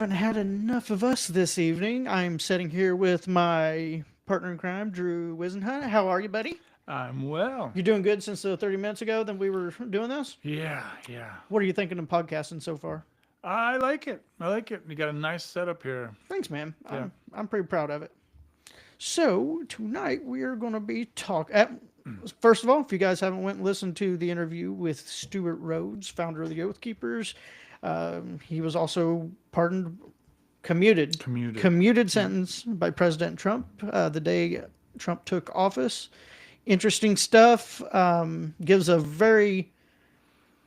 haven't had enough of us this evening. I'm sitting here with my partner in crime, Drew Wisenhunt. How are you, buddy? I'm well. You doing good since the 30 minutes ago that we were doing this? Yeah, yeah. What are you thinking of podcasting so far? I like it. I like it. You got a nice setup here. Thanks, man. Yeah. I'm pretty proud of it. So tonight we are going to be talking. First of all, if you guys haven't went and listened to the interview with Stuart Rhodes, founder of the Oath Keepers, he was also pardoned, commuted, Commuted. commuted Yep. sentence by President Trump the day Trump took office. Interesting stuff. Gives a very,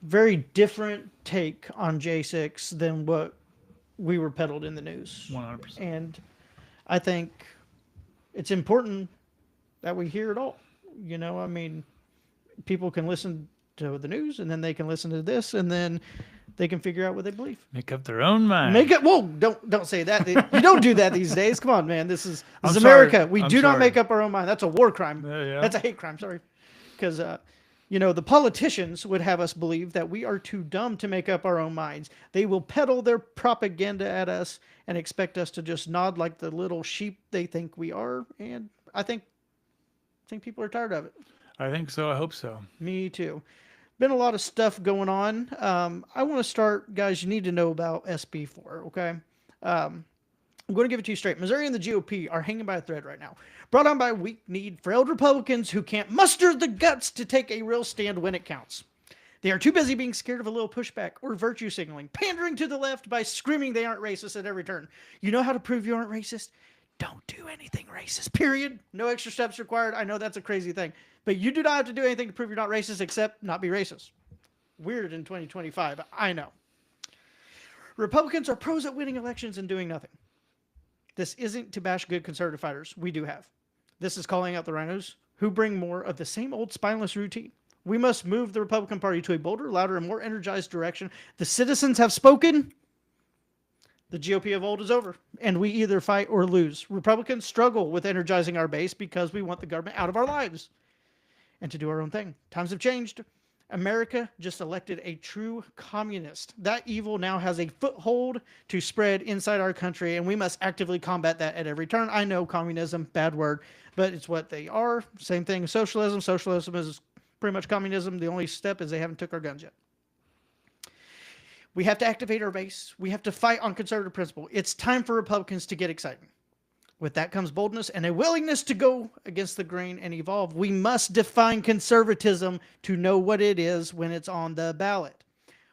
very different take on J6 than what we were peddled in the news. 100%. And I think it's important that we hear it all. I mean, people can listen to the news and then they can listen to this and then they can figure out what they believe. Make up their own mind. Make it. Whoa! Don't say that. You don't do that these days. Come on, man. This is I'm sorry. America. We I'm do not sorry. make up our own mind. That's a war crime. Yeah. That's a hate crime. Sorry, because the politicians would have us believe that we are too dumb to make up our own minds. They will peddle their propaganda at us and expect us to just nod like the little sheep they think we are. And I think people are tired of it. I think so. I hope so. Me too. Been a lot of stuff going on. I want to start, guys. You need to know about SB4. Okay. I'm going to give it to you straight. Missouri and the GOP are hanging by a thread right now, brought on by weak-kneed, frail Republicans who can't muster the guts to take a real stand when it counts. They are too busy being scared of a little pushback or virtue signaling, pandering to the left by screaming they aren't racist at every turn. You know how to prove you aren't racist? Don't do anything racist, period. No extra steps required. I know that's a crazy thing, but you do not have to do anything to prove you're not racist except not be racist. Weird in 2025, I know. Republicans are pros at winning elections and doing nothing. This isn't to bash good conservative fighters. We do have. This is calling out the rhinos who bring more of the same old spineless routine. We must move the Republican Party to a bolder, louder, and more energized direction. The citizens have spoken. The GOP of old is over, and we either fight or lose. Republicans struggle with energizing our base because we want the government out of our lives and to do our own thing. Times have changed. America just elected a true communist. That evil now has a foothold to spread inside our country, and we must actively combat that at every turn. I know communism, bad word, but it's what they are. Same thing as socialism. Socialism is pretty much communism. The only step is they haven't took our guns yet. We have to activate our base. We have to fight on conservative principle. It's time for Republicans to get excited. With that comes boldness and a willingness to go against the grain and evolve. We must define conservatism to know what it is when it's on the ballot.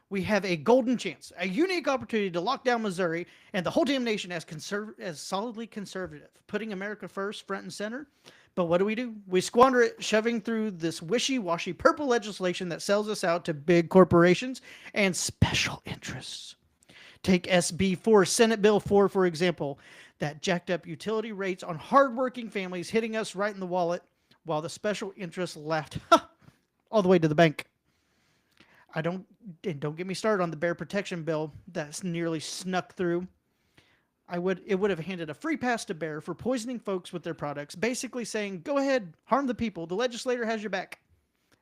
We have a golden chance, a unique opportunity to lock down Missouri and the whole damn nation as solidly conservative, putting America first, front and center. But what do? We squander it shoving through this wishy-washy purple legislation that sells us out to big corporations and special interests. Take SB4, Senate Bill 4, for example, that jacked up utility rates on hardworking families, hitting us right in the wallet, while the special interests laughed all the way to the bank. Don't get me started on the bear protection bill that's nearly snuck through. It would have handed a free pass to Bayer for poisoning folks with their products, basically saying, go ahead, harm the people. The legislator has your back.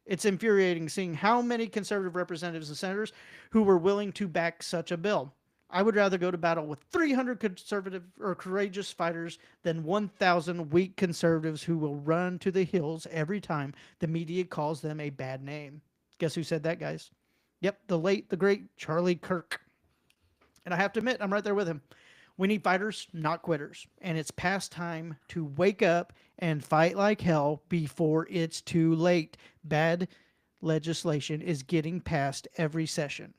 It's infuriating seeing how many conservative representatives and senators who were willing to back such a bill. I would rather go to battle with 300 conservative or courageous fighters than 1,000 weak conservatives who will run to the hills every time the media calls them a bad name. Guess who said that, guys? Yep, the late, the great Charlie Kirk. And I have to admit, I'm right there with him. We need fighters, not quitters. And it's past time to wake up and fight like hell before it's too late. Bad legislation is getting passed every session.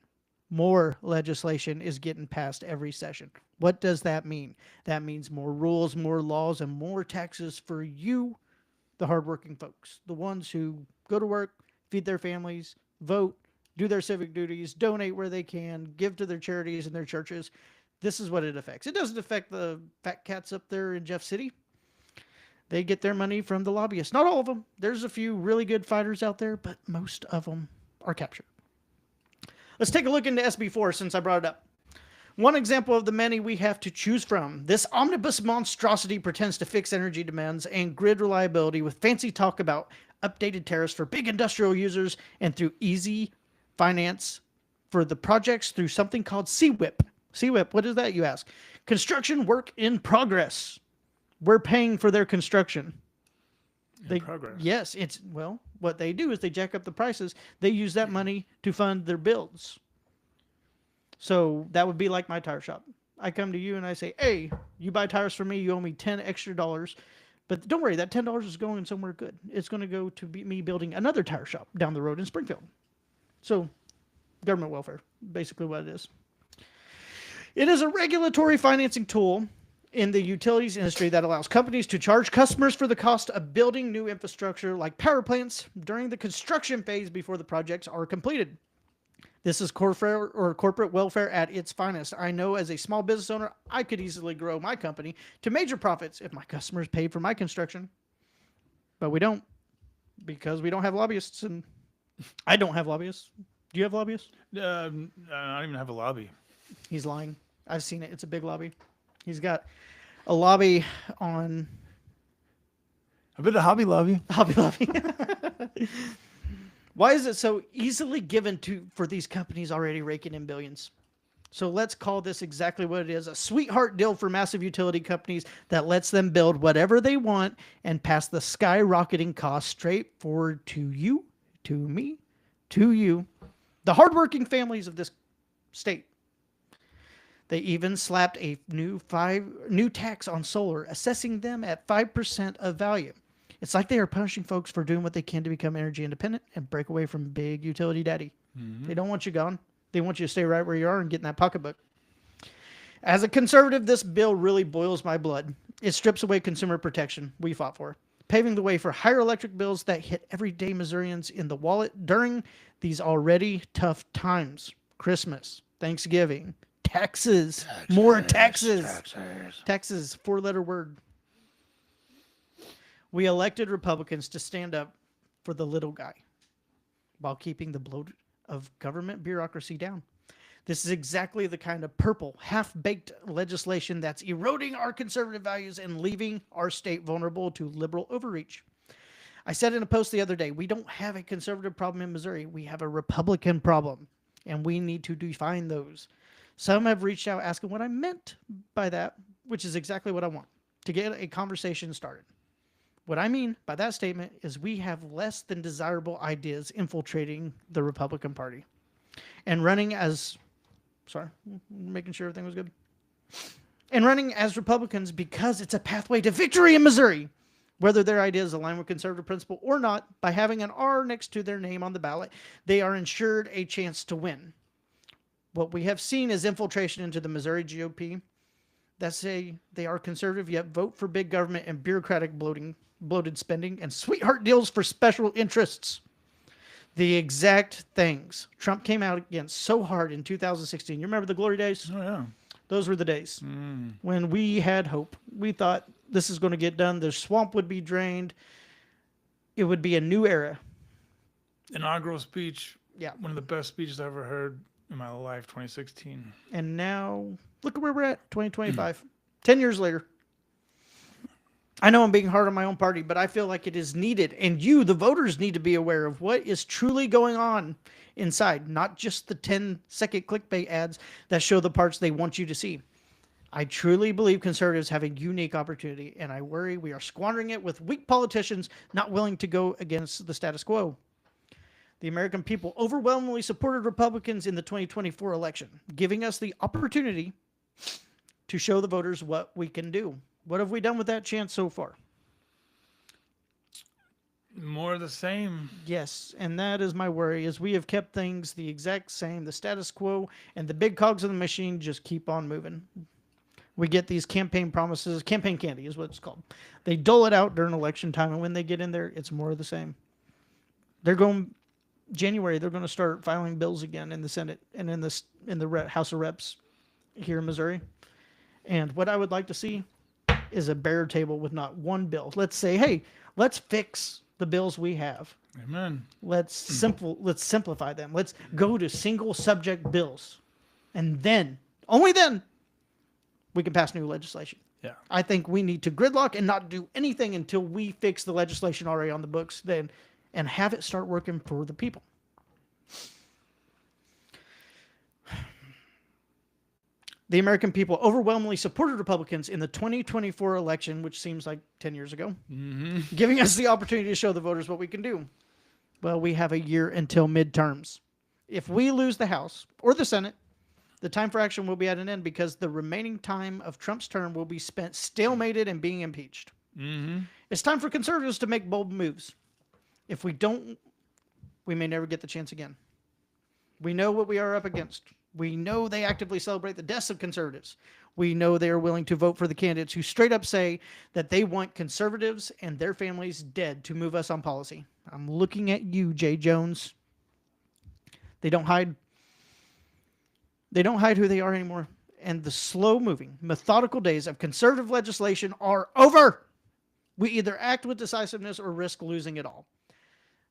More legislation is getting passed every session. What does that mean? That means more rules, more laws, and more taxes for you, the hardworking folks. The ones who go to work, feed their families, vote, do their civic duties, donate where they can, give to their charities and their churches. This is what it affects. It doesn't affect the fat cats up there in Jeff City. They get their money from the lobbyists. Not all of them. There's a few really good fighters out there, but most of them are captured. Let's take a look into SB4 since I brought it up. One example of the many we have to choose from. This omnibus monstrosity pretends to fix energy demands and grid reliability with fancy talk about updated tariffs for big industrial users and through easy finance for the projects through something called CWIP. CWIP, what is that, you ask? Construction work in progress. We're paying for their construction. In progress. Yes, it's, well, what they do is they jack up the prices. They use that money to fund their builds. So that would be like my tire shop. I come to you and I say, hey, you buy tires from me, you owe me 10 extra dollars. But don't worry, that $10 is going somewhere good. It's going to go to me building another tire shop down the road in Springfield. So, government welfare, basically what it is. It is a regulatory financing tool in the utilities industry that allows companies to charge customers for the cost of building new infrastructure like power plants during the construction phase before the projects are completed. This is corporate welfare at its finest. I know as a small business owner, I could easily grow my company to major profits if my customers paid for my construction. But we don't, because we don't have lobbyists, and I don't have lobbyists. Do you have lobbyists? I don't even have a lobby. He's lying. I've seen it. It's a big lobby. He's got a lobby on... A bit of Hobby Lobby. Hobby Lobby. Why is it so easily given for these companies already raking in billions? So let's call this exactly what it is, a sweetheart deal for massive utility companies that lets them build whatever they want and pass the skyrocketing costs straight forward to you, to me, to you, the hardworking families of this state. They even slapped a new tax on solar, assessing them at 5% of value. It's like they are punishing folks for doing what they can to become energy independent and break away from big utility daddy. Mm-hmm. They don't want you gone. They want you to stay right where you are and get in that pocketbook. As a conservative, this bill really boils my blood. It strips away consumer protection we fought for, paving the way for higher electric bills that hit everyday Missourians in the wallet during these already tough times. Christmas, Thanksgiving, taxes, more taxes. Taxes, 4-letter word. We elected Republicans to stand up for the little guy while keeping the bloat of government bureaucracy down. This is exactly the kind of purple, half-baked legislation that's eroding our conservative values and leaving our state vulnerable to liberal overreach. I said in a post the other day, we don't have a conservative problem in Missouri. We have a Republican problem, and we need to define those. Some have reached out asking what I meant by that, which is exactly what I want, to get a conversation started. What I mean by that statement is we have less than desirable ideas infiltrating the Republican Party and running as... Sorry, making sure everything was good. And running as Republicans because it's a pathway to victory in Missouri. Whether their ideas align with conservative principle or not, by having an R next to their name on the ballot, they are ensured a chance to win. What we have seen is infiltration into the Missouri GOP that say they are conservative yet vote for big government and bureaucratic bloated spending and sweetheart deals for special interests. The exact things Trump came out against so hard in 2016. You remember the glory days? Oh, yeah. Those were the days when we had hope. We thought this is going to get done. The swamp would be drained. It would be a new era. Inaugural speech. Yeah. One of the best speeches I ever heard in my life, 2016. And now, look at where we're at, 2025. 10 years later. I know I'm being hard on my own party, but I feel like it is needed. And you, the voters, need to be aware of what is truly going on inside, not just the 10-second clickbait ads that show the parts they want you to see. I truly believe conservatives have a unique opportunity, and I worry we are squandering it with weak politicians not willing to go against the status quo. The American people overwhelmingly supported Republicans in the 2024 election, giving us the opportunity to show the voters what we can do. What have we done with that chance so far? More of the same. Yes, and that is my worry, is we have kept things the exact same, the status quo, and the big cogs of the machine just keep on moving. We get these campaign promises, campaign candy is what it's called. They dole it out during election time, and when they get in there, it's more of the same. They're going, January, they're going to start filing bills again in the Senate and in the House of Reps here in Missouri. And what I would like to see is a bare table with not one bill. Let's say, hey, let's fix the bills we have. Amen. Let's simplify them. Let's go to single subject bills. And then, only then, we can pass new legislation. Yeah. I think we need to gridlock and not do anything until we fix the legislation already on the books then and have it start working for the people. The American people overwhelmingly supported Republicans in the 2024 election, which seems like 10 years ago, giving us the opportunity to show the voters what we can do. Well, we have a year until midterms. If we lose the House or the Senate, the time for action will be at an end because the remaining time of Trump's term will be spent stalemated and being impeached. It's time for conservatives to make bold moves. If we don't, we may never get the chance again. We know what we are up against. We know they actively celebrate the deaths of conservatives. We know they are willing to vote for the candidates who straight up say that they want conservatives and their families dead to move us on policy. I'm looking at you, Jay Jones. They don't hide. They don't hide who they are anymore. And the slow-moving, methodical days of conservative legislation are over. We either act with decisiveness or risk losing it all.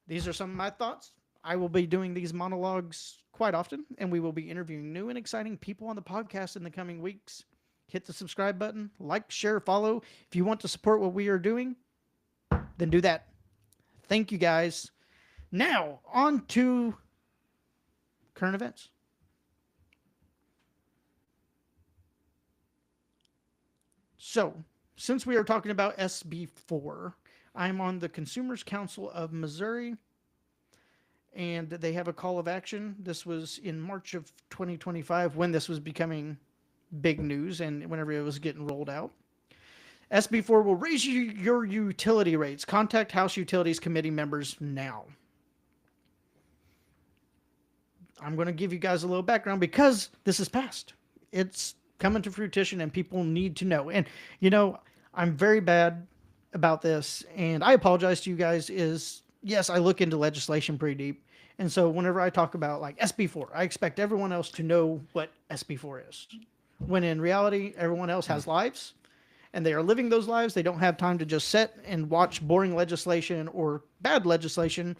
These are some of my thoughts. I will be doing these monologues quite often, and we will be interviewing new and exciting people on the podcast in the coming weeks. Hit the subscribe button, like, share, follow. If you want to support what we are doing, then do that. Thank you, guys. Now, on to current events. So, since we are talking about SB4, I'm on the Consumers Council of Missouri, and they have a call of action. This was in March of 2025 when this was becoming big news and whenever it was getting rolled out. SB4 will raise your utility rates. Contact House Utilities Committee members now. I'm going to give you guys a little background because this is passed. It's coming to fruition and people need to know. And, you know, I'm very bad about this, and I apologize to you guys, yes, I look into legislation pretty deep. And so whenever I talk about like SB4, I expect everyone else to know what SB4 is. When in reality, everyone else has lives and they are living those lives. They don't have time to just sit and watch boring legislation or bad legislation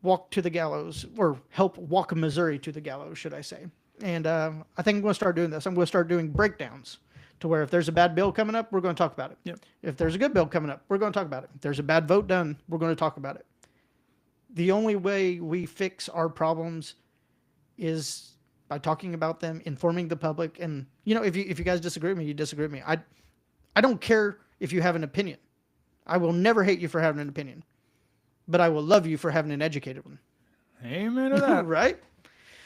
walk to the gallows, or help walk Missouri to the gallows, should I say. And I think I'm going to start doing this. I'm going to start doing breakdowns to where if there's a bad bill coming up, we're going to talk about it. Yep. If there's a good bill coming up, we're going to talk about it. If there's a bad vote done, we're going to talk about it. The only way we fix our problems is by talking about them, informing the public. And, you know, if you guys disagree with me, you disagree with me. I don't care if you have an opinion. I will never hate you for having an opinion. But I will love you for having an educated one. Amen to that. Right?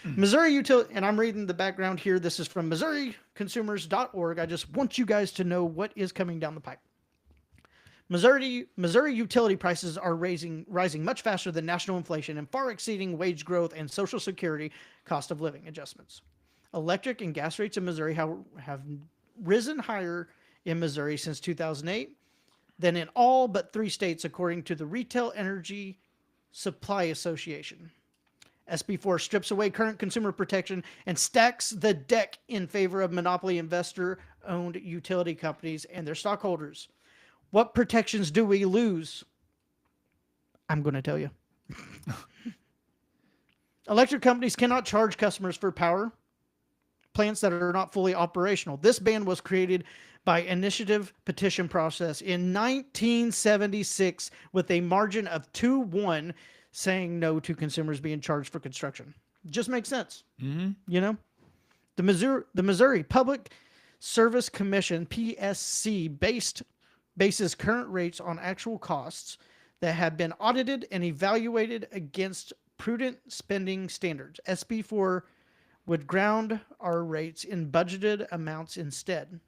Missouri Utility, and I'm reading the background here. This is from MissouriConsumers.org. I just want you guys to know what is coming down the pipe. Missouri utility prices are rising much faster than national inflation and far exceeding wage growth and Social Security cost of living adjustments. Electric and gas rates in Missouri have risen higher in Missouri since 2008 than in all but 3 states, according to the Retail Energy Supply Association. SB4 strips away current consumer protection and stacks the deck in favor of monopoly investor-owned utility companies and their stockholders. What protections do we lose? I'm going to tell you. Electric companies cannot charge customers for power plants that are not fully operational. This ban was created by initiative petition process in 1976 with a margin of 2-1 saying no to consumers being charged for construction. Just makes sense. You know? The Missouri Public Service Commission, PSC, bases current rates on actual costs that have been audited and evaluated against prudent spending standards. SB4 would ground our rates in budgeted amounts instead.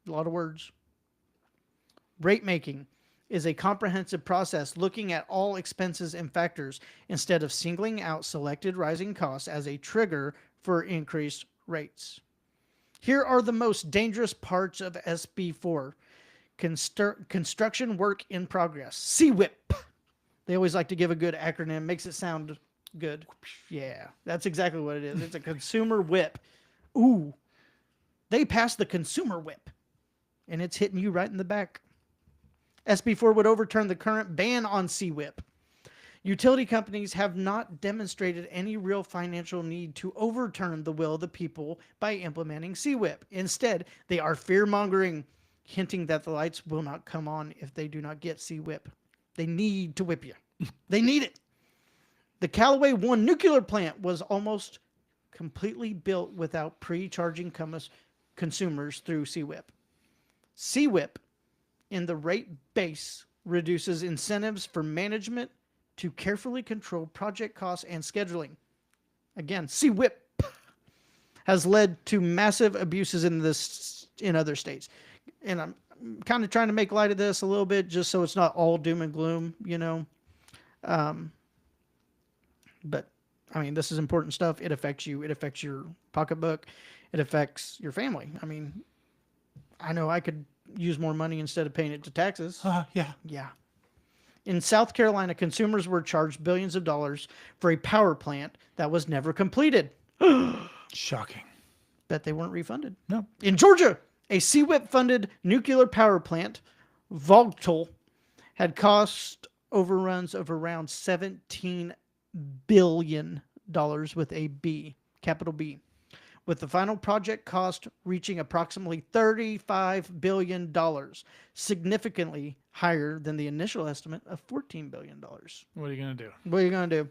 A lot of words. Rate making is a comprehensive process looking at all expenses and factors instead of singling out selected rising costs as a trigger for increased rates. Here are the most dangerous parts of SB4. Construction work in progress. CWIP. They always like to give a good acronym. Makes it sound good. Yeah, that's exactly what it is. It's a consumer whip. Ooh, they passed the consumer whip, and it's hitting you right in the back. SB4 would overturn the current ban on CWIP. Utility companies have not demonstrated any real financial need to overturn the will of the people by implementing CWIP. Instead, they are fear-mongering, hinting that the lights will not come on if they do not get CWIP. They need to whip you. They need it. The Callaway 1 nuclear plant was almost completely built without pre-charging consumers through CWIP. CWIP in the rate base reduces incentives for management to carefully control project costs and scheduling. Again, CWIP has led to massive abuses in other states. And I'm kind of trying to make light of this a little bit just so it's not all doom and gloom, you know. Um, but I mean, this is important stuff. It affects you. It affects your pocketbook. It affects your family. I mean, I know I could use more money instead of paying it to taxes. Yeah. Yeah. In South Carolina, consumers were charged billions of dollars for a power plant that was never completed. Shocking. Bet they weren't refunded. No. In Georgia, a CWIP-funded nuclear power plant, Vogtle, had cost overruns of around $17 billion with a B, capital B, with the final project cost reaching approximately $35 billion, significantly higher than the initial estimate of $14 billion. What are you going to do? What are you going to do?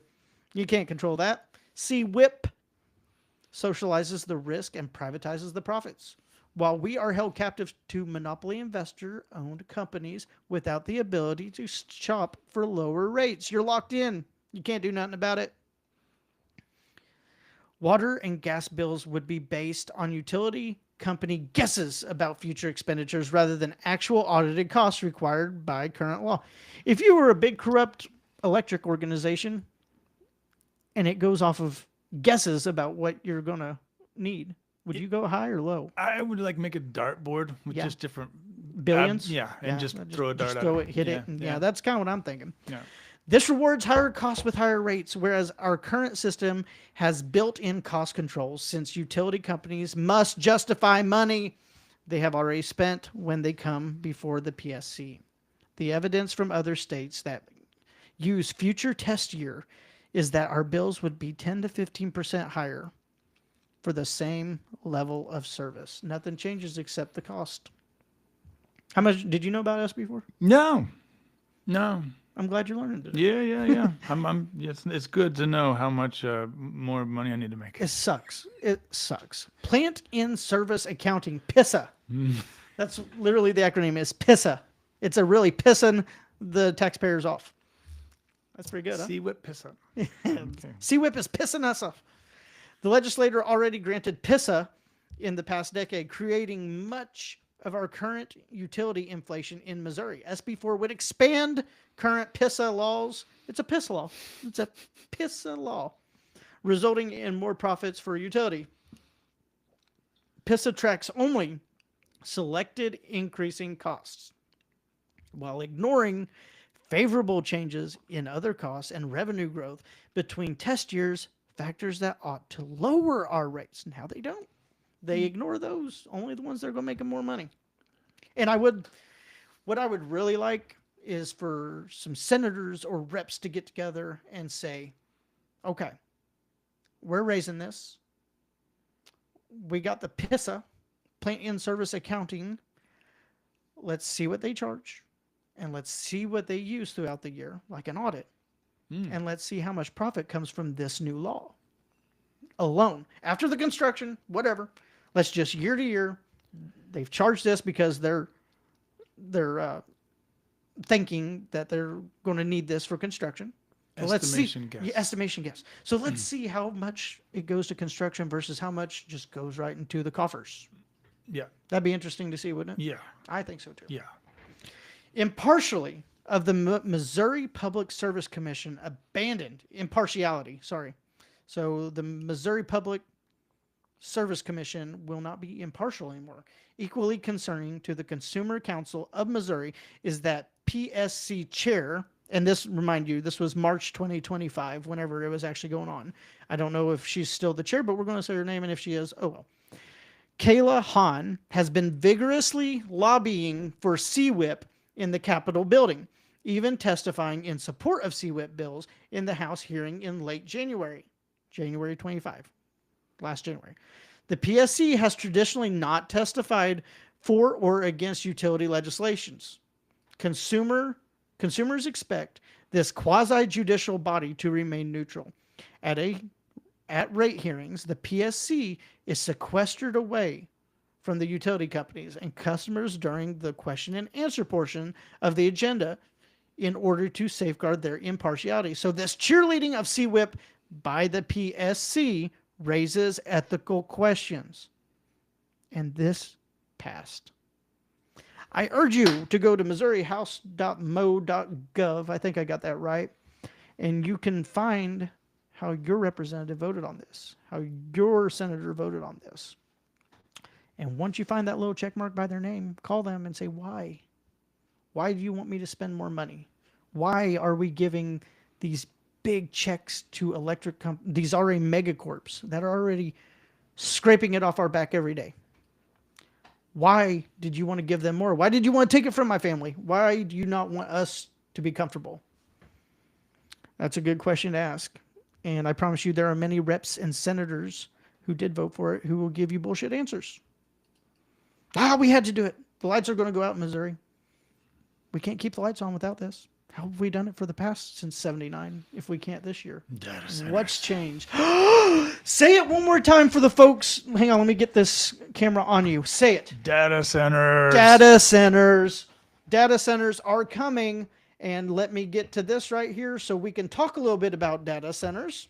You can't control that. CWIP socializes the risk and privatizes the profits. While we are held captive to monopoly investor-owned companies without the ability to shop for lower rates, you're locked in. You can't do nothing about it. Water and gas bills would be based on utility company guesses about future expenditures rather than actual audited costs required by current law. If you were a big corrupt electric organization and it goes off of guesses about what you're going to need, would you go high or low? I would like make a dartboard with just different billions. And just throw a dart just at throw it. Hit it. And that's kind of what I'm thinking. Yeah. This rewards higher costs with higher rates, whereas our current system has built-in cost controls since utility companies must justify money they have already spent when they come before the PSC. The evidence from other states that use future test year is that our bills would be 10 to 15% higher for the same level of service. Nothing changes except the cost. How much did you know about SB4? No. I'm glad you're learning today. Yeah. It's good to know how much more money I need to make. It sucks. Plant in Service Accounting, PISA. That's literally the acronym is PISA. It's a really pissing the taxpayers off. That's pretty good, huh? CWIP piss up. Okay. CWIP is pissing us off. The legislator already granted PISA in the past decade, creating much of our current utility inflation in Missouri. SB4 would expand current PISA laws. It's a PISA law. It's a PISA law, resulting in more profits for utility. PISA tracks only selected increasing costs, while ignoring favorable changes in other costs and revenue growth between test years, factors that ought to lower our rates. Now they don't. They ignore those, only the ones that are going to make them more money. And what I would really like is for some senators or reps to get together and say, okay, we're raising this. We got the PISA, Plant in Service Accounting. Let's see what they charge. And let's see what they use throughout the year, like an audit. And let's see how much profit comes from this new law alone. After the construction, whatever. Let's just year to year. They've charged this because they're thinking that they're going to need this for construction. So Estimation guess. Yeah, estimation guess. So let's see how much it goes to construction versus how much just goes right into the coffers. Yeah. That'd be interesting to see, wouldn't it? Yeah. I think so too. Yeah. Impartially of the Missouri Public Service Commission abandoned impartiality. Sorry. So the Missouri Public Service Commission will not be impartial anymore. Equally concerning to the Consumer Council of Missouri is that PSC chair, and this, remind you, this was March 2025, whenever it was actually going on. I don't know if she's still the chair, but we're going to say her name, and if she is, oh well. Kayla Hahn has been vigorously lobbying for CWIP in the Capitol building, even testifying in support of CWIP bills in the House hearing in late January 25, last January. The PSC has traditionally not testified for or against utility legislations. Consumers expect this quasi-judicial body to remain neutral. At at rate hearings, the PSC is sequestered away from the utility companies and customers during the question and answer portion of the agenda in order to safeguard their impartiality. So this cheerleading of CWIP by the PSC raises ethical questions. And this passed. I urge you to go to missourihouse.mo.gov. I think I got that right. And you can find how your representative voted on this, how your senator voted on this. And once you find that little check mark by their name, call them and say, why? Why do you want me to spend more money? Why are we giving these big checks to electric companies, these already megacorps that are already scraping it off our back every day? Why did you want to give them more? Why did you want to take it from my family? Why do you not want us to be comfortable? That's a good question to ask. And I promise you there are many reps and senators who did vote for it who will give you bullshit answers. We had to do it. The lights are going to go out in Missouri. We can't keep the lights on without this. How have we done it for the past since 79 if we can't this year? Data centers. What's changed? Say it one more time for the folks. Hang on, let me get this camera on you. Say it. Data centers. Data centers. Data centers are coming. And let me get to this right here so we can talk a little bit about data centers.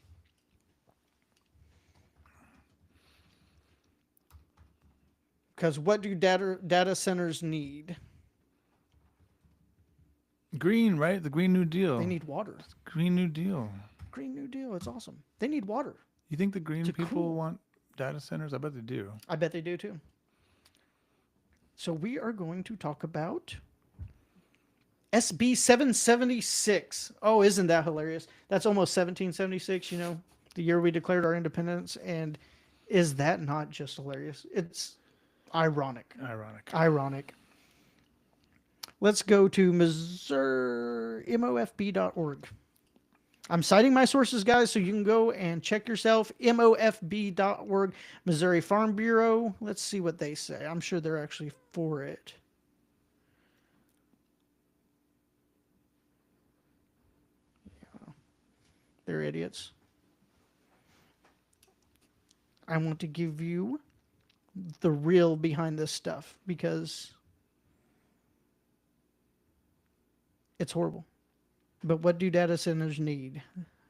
Because what do data centers need? Green, right? The Green New Deal. They need water. Green New Deal. Green New Deal. It's awesome. They need water. You think the green people cool. want data centers? I bet they do. I bet they do too. So we are going to talk about SB 776. Oh, isn't that hilarious? That's almost 1776, you know, the year we declared our independence. And is that not just hilarious? It's ironic. Ironic. Let's go to MOFB.org. I'm citing my sources, guys, so you can go and check yourself. MOFB.org, Missouri Farm Bureau. Let's see what they say. I'm sure they're actually for it. Yeah. They're idiots. I want to give you the real behind this stuff because it's horrible. But what do data centers need?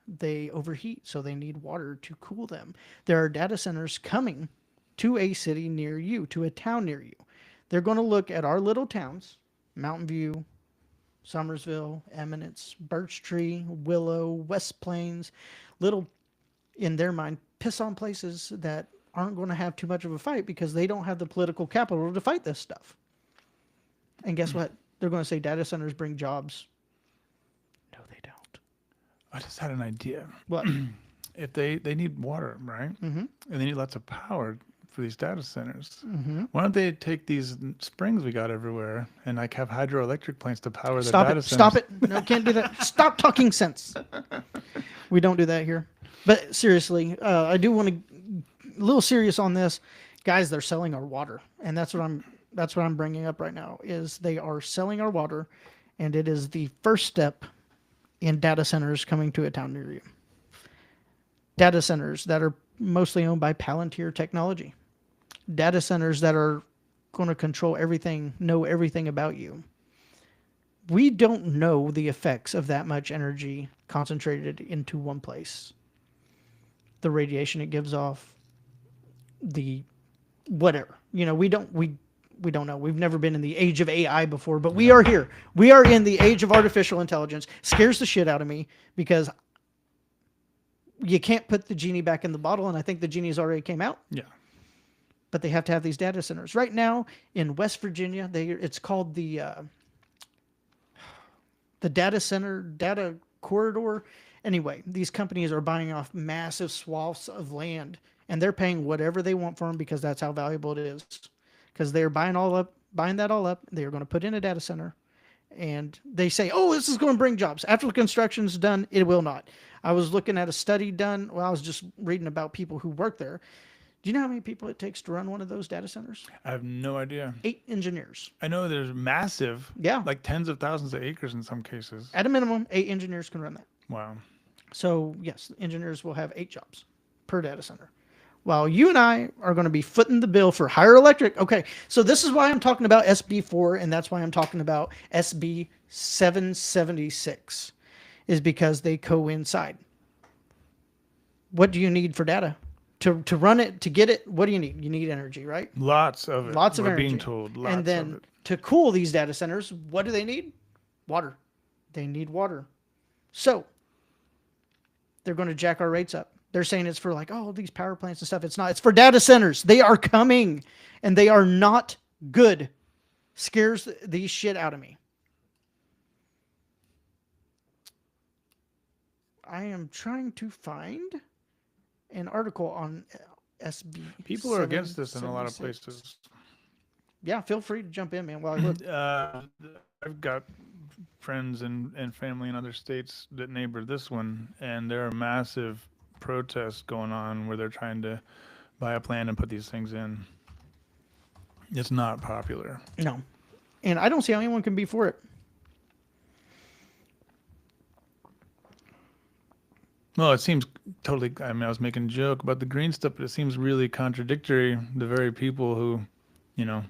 They overheat, so they need water to cool them. There are data centers coming to a city near you, to a town near you. They're going to look at our little towns, Mountain View, Somersville, Eminence, Birch Tree, Willow, West Plains, little, in their mind, piss on places that aren't going to have too much of a fight because they don't have the political capital to fight this stuff. And guess what? They're going to say data centers bring jobs. No, they don't. I just had an idea. What? If they need water, right? Mm-hmm. And they need lots of power for these data centers. Mm-hmm. Why don't they take these springs we got everywhere and like have hydroelectric plants to power the Stop data it. centers? Stop it. No, can't do that. Stop talking sense. We don't do that here. But seriously, I do want to a little serious on this. Guys, they're selling our water. And that's what I'm bringing up right now is they are selling our water, and it is the first step in data centers coming to a town near you. Data centers that are mostly owned by Palantir Technology. Data centers that are going to control everything, know everything about you. We don't know the effects of that much energy concentrated into one place. The radiation it gives off, the whatever. You know, we don't know. We've never been in the age of AI before, but we are here. We are in the age of artificial intelligence. Scares the shit out of me because you can't put the genie back in the bottle, and I think the genie's already came out. Yeah. But they have to have these data centers. Right now in West Virginia, it's called the data corridor. Anyway, these companies are buying off massive swaths of land, and they're paying whatever they want for them because that's how valuable it is. Because they're buying that all up. They are going to put in a data center, and they say, "Oh, this is going to bring jobs." After the construction's done, it will not. I was looking at a study done. Well, I was just reading about people who work there. Do you know how many people it takes to run one of those data centers? I have no idea. 8 engineers. I know there's massive. Yeah. Like tens of thousands of acres in some cases. At a minimum, 8 engineers can run that. Wow. So, yes, engineers will have 8 jobs. per data center. While you and I are going to be footing the bill for higher electric. Okay, so this is why I'm talking about SB4, and that's why I'm talking about SB 776, is because they coincide. What do you need for data? To run it, to get it, what do you need? You need energy, right? Lots of it. Lots of We're energy. being told And lots of then it. to cool these data centers, what do they need? Water. They need water. So they're going to jack our rates up. They're saying it's for like, oh, these power plants and stuff. It's not. It's for data centers. They are coming and they are not good. Scares the shit out of me. I am trying to find an article on SB. People are against this in a lot of places. Yeah, feel free to jump in, man. While I look. I've got friends and family in other states that neighbor this one, and there are massive protests going on where they're trying to buy a plan and put these things in. It's not popular. No. And I don't see how anyone can be for it. Well, it seems totally. I mean, I was making a joke about the green stuff, but it seems really contradictory. The very people who, you know,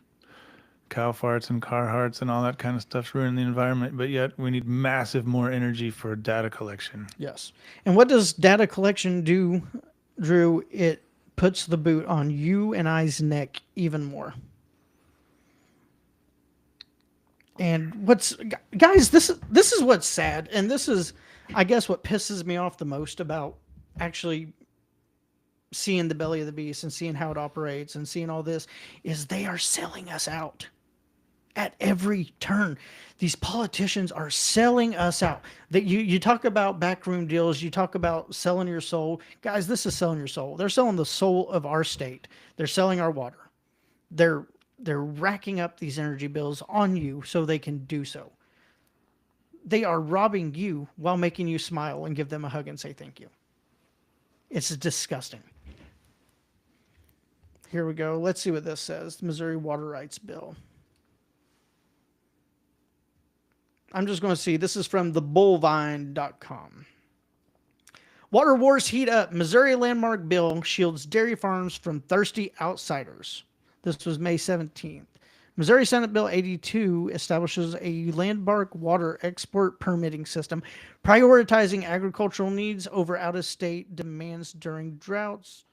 cow farts and car hearts and all that kind of stuff's ruining the environment, but yet we need massive more energy for data collection. Yes. And what does data collection do, Drew? It puts the boot on you and I's neck even more. And guys, this is what's sad, and this is, I guess, what pisses me off the most about actually seeing the belly of the beast and seeing how it operates and seeing all this, is they are selling us out at every turn. These politicians are selling us out. That you talk about backroom deals, you talk about selling your soul. Guys, this is selling your soul. They're selling the soul of our state. They're selling our water. They're racking up these energy bills on you so they can do so. They are robbing you while making you smile and give them a hug and say thank you. It's disgusting. Here we go. Let's see what this says. The Missouri Water Rights Bill. I'm just going to see. This is from thebullvine.com. Water wars heat up. Missouri landmark bill shields dairy farms from thirsty outsiders. This was May 17th. Missouri Senate Bill 82 establishes a landmark water export permitting system, prioritizing agricultural needs over out-of-state demands during droughts.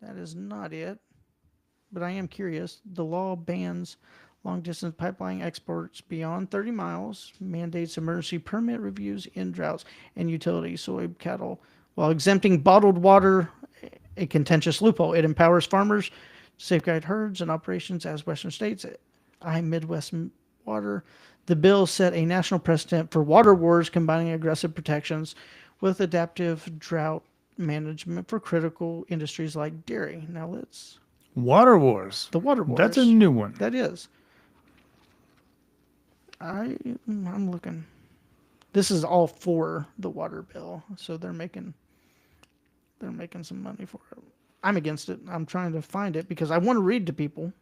That is not it, but I am curious. The law bans long-distance pipeline exports beyond 30 miles, mandates emergency permit reviews in droughts, and utility soy cattle, while exempting bottled water, a contentious loophole. It empowers farmers safeguard herds and operations as Western states. Midwest water. The bill set a national precedent for water wars, combining aggressive protections with adaptive drought management for critical industries like dairy. Now let's... Water wars. The water wars. That's a new one. That is. I'm looking. This is all for the water bill, so they're making some money for it. I'm against it. I'm trying to find it because I want to read to people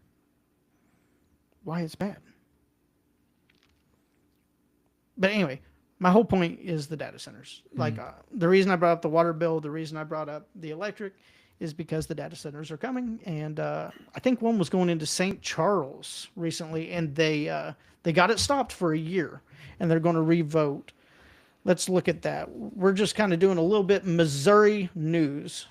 why it's bad. But anyway, my whole point is the data centers. Like the reason I brought up the water bill, the reason I brought up the electric is because the data centers are coming. And I think one was going into St. Charles recently, and they got it stopped for a year, and they're going to revote. Let's look at that. We're just kind of doing a little bit Missouri news.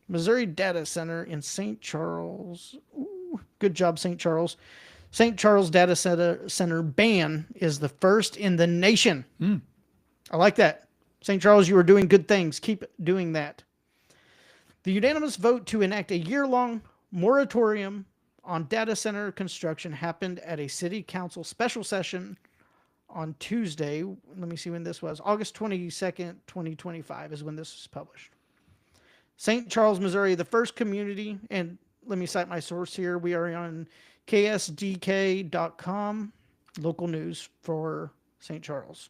Missouri Data Center in St. Charles. Ooh, good job, St. Charles. St. Charles Data Center ban is the first in the nation. I like that. St. Charles, you are doing good things. Keep doing that. The unanimous vote to enact a year-long moratorium on data center construction happened at a city council special session on Tuesday. Let me see when this was. August 22nd, 2025 is when this was published. St. Charles, Missouri, the first community, and let me cite my source here. We are on ksdk.com, local news for St. Charles.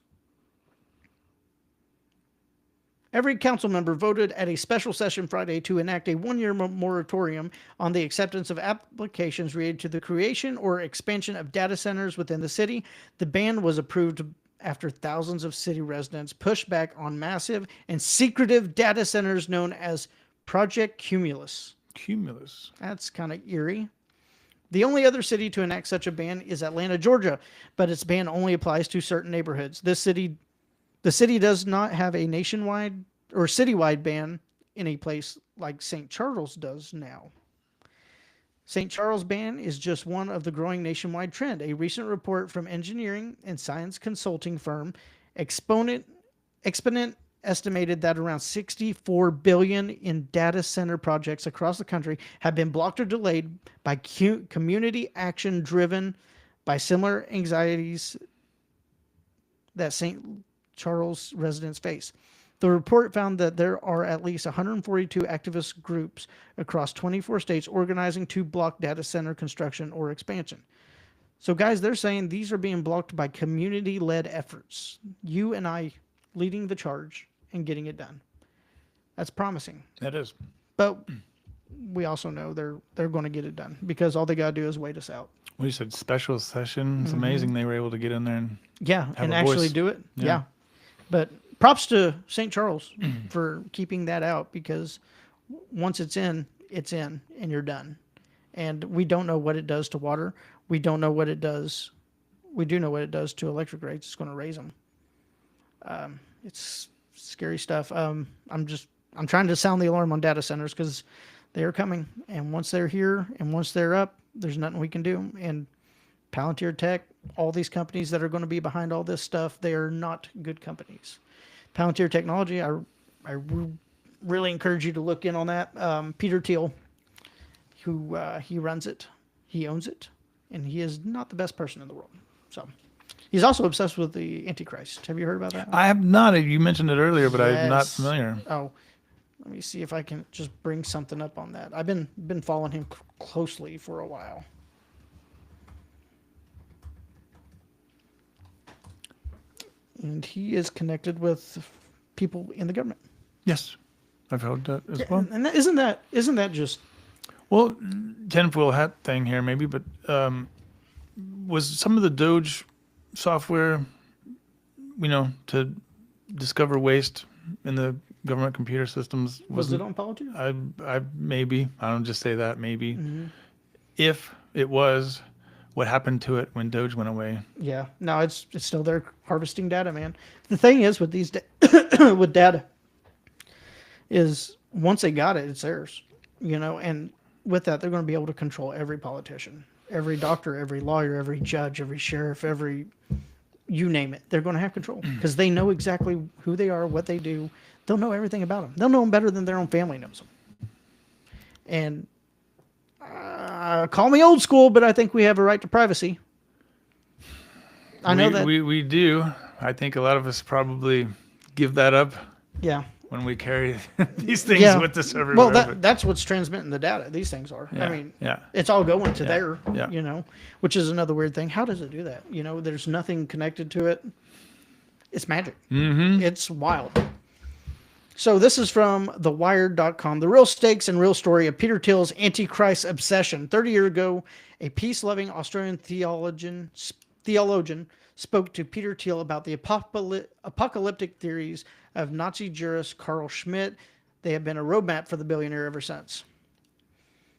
Every council member voted at a special session Friday to enact a one-year moratorium on the acceptance of applications related to the creation or expansion of data centers within the city. The ban was approved after thousands of city residents pushed back on massive and secretive data centers known as Project Cumulus. Cumulus. That's kind of eerie. The only other city to enact such a ban is Atlanta, Georgia, but its ban only applies to certain neighborhoods. The city does not have a nationwide or citywide ban in a place like St. Charles does now. St. Charles ban is just one of the growing nationwide trend. A recent report from engineering and science consulting firm Exponent estimated that around 64 billion in data center projects across the country have been blocked or delayed by community action driven by similar anxieties that St. Charles residents face. The report found that there are at least 142 activist groups across 24 states organizing to block data center construction or expansion. So, guys, they're saying these are being blocked by community-led efforts. You and I leading the charge and getting it done. That's promising. That is. But we also know they're going to get it done because all they got to do is wait us out. We said special session. It's amazing they were able to get in there and and actually voice. do it. Yeah. But props to St. Charles for keeping that out because once it's in, and you're done. And we don't know what it does to water. We don't know what it does. We do know what it does to electric rates. It's going to raise them. It's scary stuff. I'm trying to sound the alarm on data centers because they are coming. And once they're here and once they're up, there's nothing we can do. And Palantir Tech, all these companies that are going to be behind all this stuff, they are not good companies. Palantir Technology, I really encourage you to look in on that. Peter Thiel, who he runs it, he owns it, and he is not the best person in the world. So he's also obsessed with the Antichrist. Have you heard about that? I have not. You mentioned it earlier, but I'm not Yes. familiar. Oh, let me see if I can just bring something up on that. I've been following him closely for a while. And he is connected with people in the government. Yes, I've heard that as well. And isn't that just Well, tinfoil hat thing here, maybe, but was some of the Doge software, to discover waste in the government computer systems? was it on Palantir? I maybe I don't just say that maybe. If it was, what happened to it when Doge went away? Yeah, no, it's still there harvesting data, man. The thing is with these with data is once they got it, it's theirs, and with that, they're going to be able to control every politician, every doctor, every lawyer, every judge, every sheriff, you name it. They're going to have control because they know exactly who they are, what they do. They'll know everything about them. They'll know them better than their own family knows them. And call me old school, but I think we have a right to privacy. I know that. We do. I think a lot of us probably give that up. Yeah. When we carry these things with us everywhere. Well, that's what's transmitting the data. These things are. Yeah, I mean, yeah. It's all going to there, Yeah. Which is another weird thing. How does it do that? There's nothing connected to it. It's magic. Mm-hmm. It's wild. So this is from thewired.com. The real stakes and real story of Peter Thiel's Antichrist obsession. 30 years ago, a peace-loving Australian theologian spoke to Peter Thiel about the apocalyptic theories of Nazi jurist Carl Schmitt. They have been a roadmap for the billionaire ever since.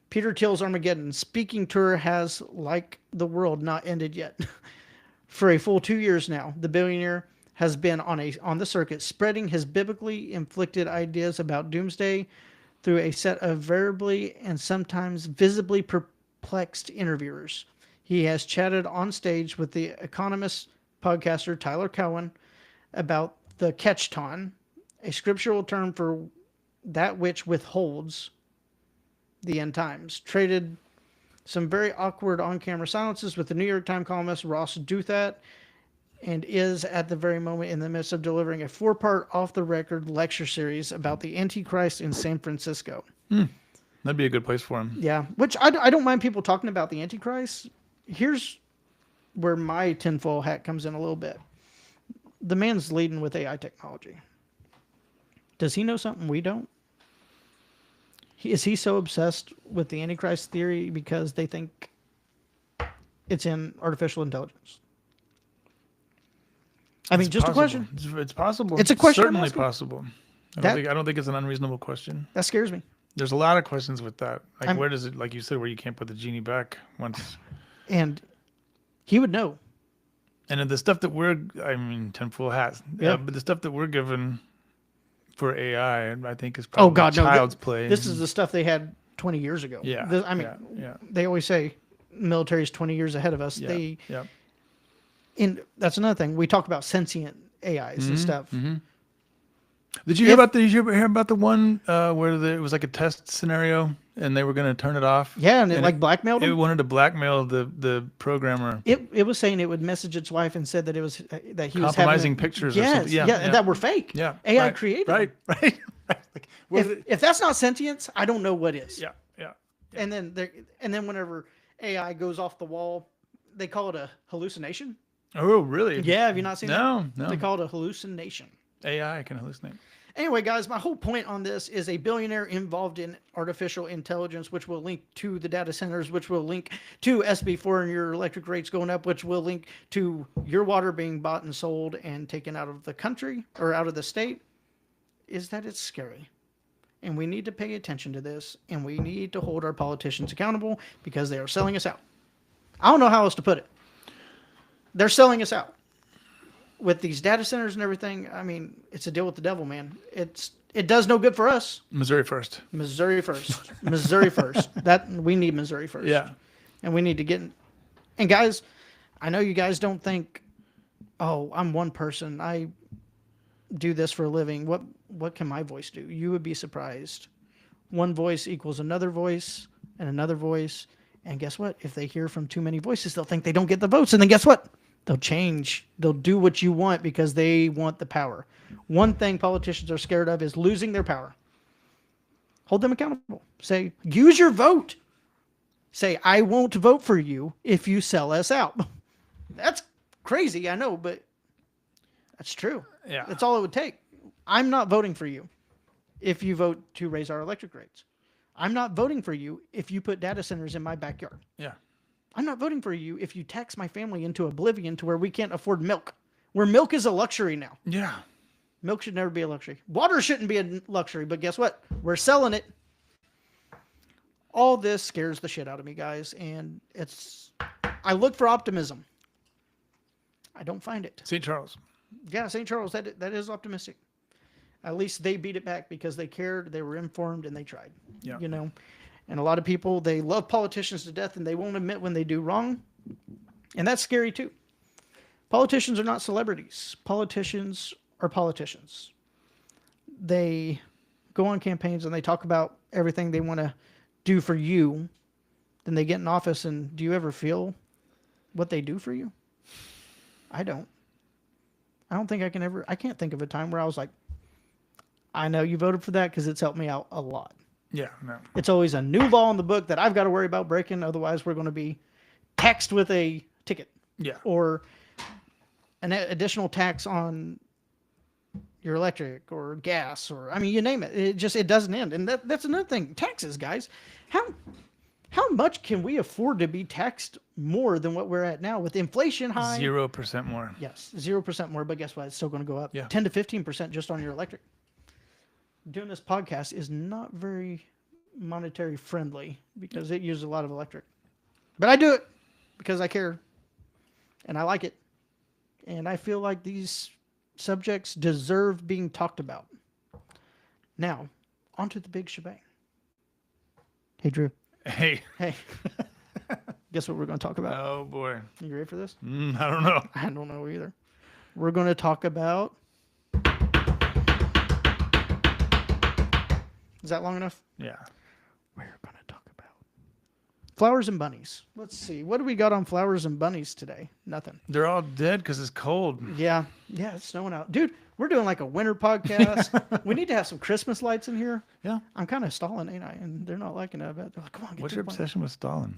Peter Thiel's Armageddon speaking tour has, like the world, not ended yet. For a full 2 years now, the billionaire has been on the circuit, spreading his biblically inflicted ideas about doomsday through a set of variably and sometimes visibly perplexed interviewers. He has chatted on stage with the Economist podcaster Tyler Cowen about the ketchton, a scriptural term for that which withholds the end times. Traded some very awkward on-camera silences with the New York Times columnist Ross Douthat, and is at the very moment in the midst of delivering a 4-part off-the-record lecture series about the Antichrist in San Francisco. That'd be a good place for him. Yeah, which I don't mind people talking about the Antichrist. Here's where my tinfoil hat comes in a little bit. The man's leading with AI technology. Does he know something we don't? Is he so obsessed with the Antichrist theory because they think it's in artificial intelligence? I It's mean, just a possible. question. It's possible. It's a It's question I'm certainly asking. possible. That I don't think it's an unreasonable question. that scares me. There's a lot of questions with that. Like, I'm where does it, like you said, where you can't put the genie back once. and he would know. And then the stuff that I mean, tinfoil hats. Yeah. But the stuff that we're given for AI, I think is Oh probably God, no. child's play. This is the stuff they had 20 years ago. Yeah. I mean, Yeah. they always say military's 20 years ahead of us. Yeah. Yeah. And that's another thing. We talk about sentient AIs and stuff. Did you hear about the? Did you ever hear about the one where it was like a test scenario and they were going to turn it off? Yeah, and it like blackmailed It him. wanted to blackmail the programmer. It was saying it would message its wife and said that it was that he was Compromising having pictures or yes, something. Yeah, yeah, that were fake. Yeah. AI right, created Right. them. Right. Like, If that's not sentience, I don't know what is. yeah. Yeah. And then whenever AI goes off the wall, they call it a hallucination. Oh, really? Yeah, have you not seen that? No. No. They call it a hallucination. AI can hallucinate. Anyway, guys, my whole point on this is a billionaire involved in artificial intelligence, which will link to the data centers, which will link to SB4 and your electric rates going up, which will link to your water being bought and sold and taken out of the country or out of the state, is that it's scary. And we need to pay attention to this, and we need to hold our politicians accountable because they are selling us out. I don't know how else to put it. They're selling us out. With these data centers and everything, I mean, it's a deal with the devil, man. It does no good for us. Missouri first. Missouri first. Missouri first. That we need Missouri first. Yeah. And we need to get. And guys, I know you guys don't think, oh, I'm one person. I do this for a living. What can my voice do? You would be surprised. One voice equals another voice and another voice. And guess what? If they hear from too many voices, they'll think they don't get the votes. And then guess what? They'll change. They'll do what you want because they want the power. One thing politicians are scared of is losing their power. Hold them accountable. Say, use your vote. Say, I won't vote for you if you sell us out. That's crazy, I know, but that's true. Yeah. That's all it would take. I'm not voting for you if you vote to raise our electric rates. I'm not voting for you if you put data centers in my backyard. Yeah. I'm not voting for you if you tax my family into oblivion to where we can't afford milk, where milk is a luxury now. Yeah. Milk should never be a luxury. Water shouldn't be a luxury, but guess what? We're selling it. All this scares the shit out of me, guys, and I look for optimism. I don't find it. St. Charles. Yeah, St. Charles, that is optimistic. At least they beat it back because they cared, they were informed, and they tried. Yeah. You know? And a lot of people, they love politicians to death and they won't admit when they do wrong. And that's scary too. Politicians are not celebrities. Politicians are politicians. They go on campaigns and they talk about everything they want to do for you. Then they get in office, and do you ever feel what they do for you? I don't. I don't think I can't think of a time where I was like, I know you voted for that because it's helped me out a lot. Yeah. No. It's always a new law in the book that I've got to worry about breaking. Otherwise, we're going to be taxed with a ticket. Yeah. Or an additional tax on your electric or gas, or I mean, you name it. It doesn't end. And that's another thing. Taxes, guys. How much can we afford to be taxed more than what we're at now with inflation high? 0% more. Yes, 0% more. But guess what? It's still going to go up. Yeah. 10 to 15% just on your electric. Doing this podcast is not very monetary friendly because it uses a lot of electric. But I do it because I care and I like it. And I feel like these subjects deserve being talked about. Now, onto the big shebang. Hey, Drew. Hey. Hey. Guess what we're going to talk about? Oh, boy. You ready for this? I don't know. I don't know either. We're going to talk about... Is that long enough? Yeah. We're going to talk about flowers and bunnies. Let's see. What do we got on flowers and bunnies today? Nothing. They're all dead because it's cold. Yeah. Yeah, it's snowing out. Dude, we're doing like a winter podcast. We need to have some Christmas lights in here. Yeah. I'm kind of stalling, ain't I? And they're not liking it. I bet. They're like, come on, get What's to your the point. obsession with Stalin?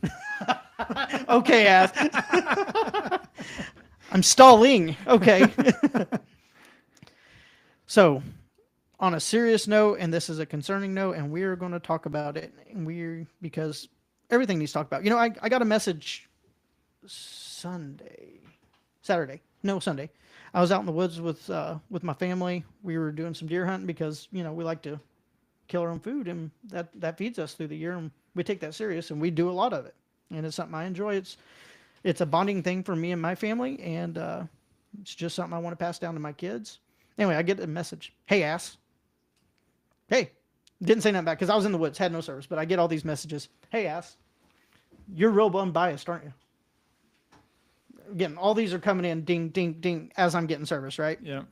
Okay, Ath. I'm stalling. Okay. So, on a serious note, and this is a concerning note, and we're going to talk about it, and because everything needs to talk about. You know, I got a message Saturday. No, Sunday. I was out in the woods with my family. We were doing some deer hunting because we like to kill our own food, and that feeds us through the year, and we take that serious, and we do a lot of it, and it's something I enjoy. It's a bonding thing for me and my family, and it's just something I want to pass down to my kids. Anyway, I get a message. Hey, ass. Hey. Didn't say nothing back because I was in the woods, had no service, but I get all these messages. Hey, ass. You're real unbiased, aren't you? Again, all these are coming in ding, ding, ding as I'm getting service, right? Yeah.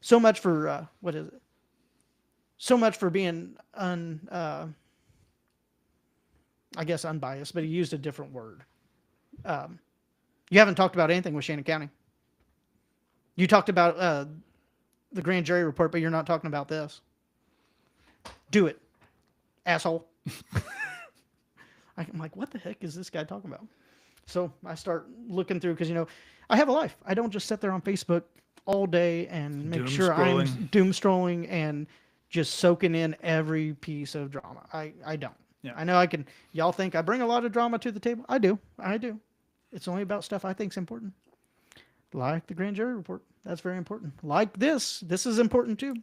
So much for, what is it? So much for being I guess unbiased, but he used a different word. You haven't talked about anything with Shannon County. You talked about the grand jury report, but you're not talking about this. Do it, asshole. I'm like, what the heck is this guy talking about? So I start looking through because, I have a life. I don't just sit there on Facebook all day and make sure I'm doom scrolling and just soaking in every piece of drama. I don't. Yeah. I know y'all think I bring a lot of drama to the table. I do. It's only about stuff I think is important. Like the grand jury report. That's very important. Like this is important too.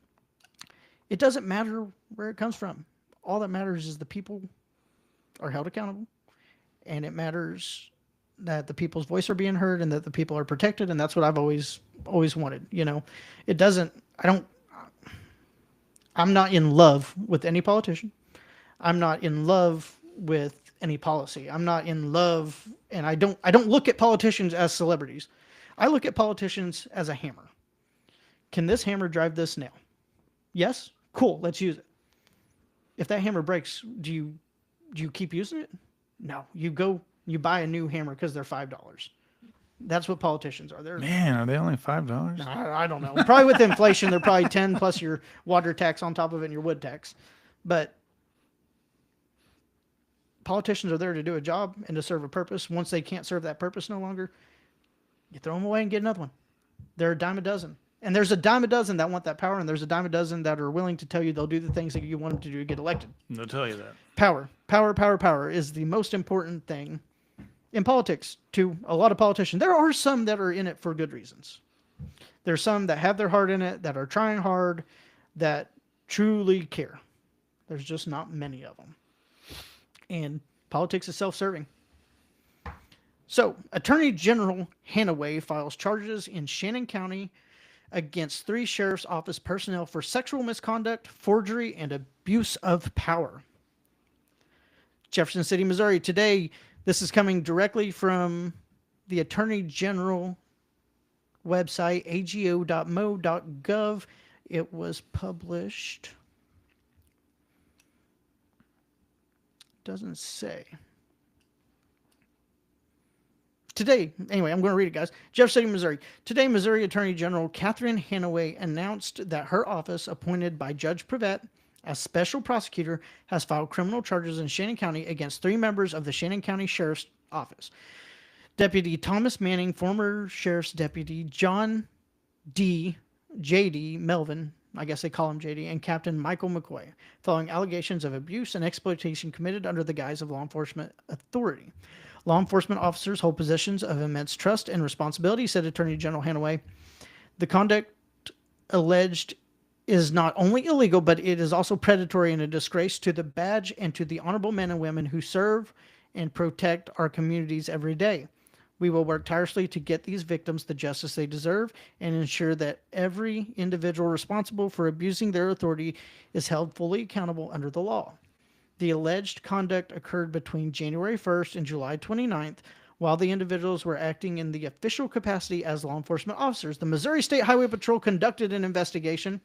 It doesn't matter where it comes from. All that matters is the people are held accountable, and it matters that the people's voice are being heard and that the people are protected, and that's what I've always wanted. It doesn't. I'm not in love with any politician. I'm not in love with any policy. I'm not in love, and I don't look at politicians as celebrities. I look at politicians as a hammer. Can this hammer drive this nail? Yes? Cool, let's use it. If that hammer breaks, do you keep using it? No. You buy a new hammer because they're $5. That's what politicians are. Man, are they only $5? I don't know. Probably with inflation, they're probably 10 plus your water tax on top of it and your wood tax. But politicians are there to do a job and to serve a purpose. Once they can't serve that purpose no longer, you throw them away and get another one. They're a dime a dozen. And there's a dime a dozen that want that power, and there's a dime a dozen that are willing to tell you they'll do the things that you want them to do to get elected. They'll tell you that. Power is the most important thing in politics to a lot of politicians. There are some that are in it for good reasons. There's some that have their heart in it, that are trying hard, that truly care. There's just not many of them. And politics is self-serving. So, Attorney General Hanaway files charges in Shannon County against 3 sheriff's office personnel for sexual misconduct, forgery, and abuse of power. Jefferson City, Missouri. Today, this is coming directly from the Attorney General website, ago.mo.gov. It was published. Doesn't say. Today, anyway, I'm going to read it, guys. Jefferson City, Missouri. Today, Missouri Attorney General Catherine Hanaway announced that her office, appointed by Judge Prevet as special prosecutor, has filed criminal charges in Shannon County against 3 members of the Shannon County Sheriff's Office. Deputy Thomas Manning, former Sheriff's Deputy John J.D. Melvin, I guess they call him J.D., and Captain Michael McCoy, following allegations of abuse and exploitation committed under the guise of law enforcement authority. Law enforcement officers hold positions of immense trust and responsibility, said Attorney General Hanaway. The conduct alleged is not only illegal, but it is also predatory and a disgrace to the badge and to the honorable men and women who serve and protect our communities every day. We will work tirelessly to get these victims the justice they deserve and ensure that every individual responsible for abusing their authority is held fully accountable under the law. The alleged conduct occurred between January 1st and July 29th, while the individuals were acting in the official capacity as law enforcement officers. The Missouri State Highway Patrol conducted an investigation.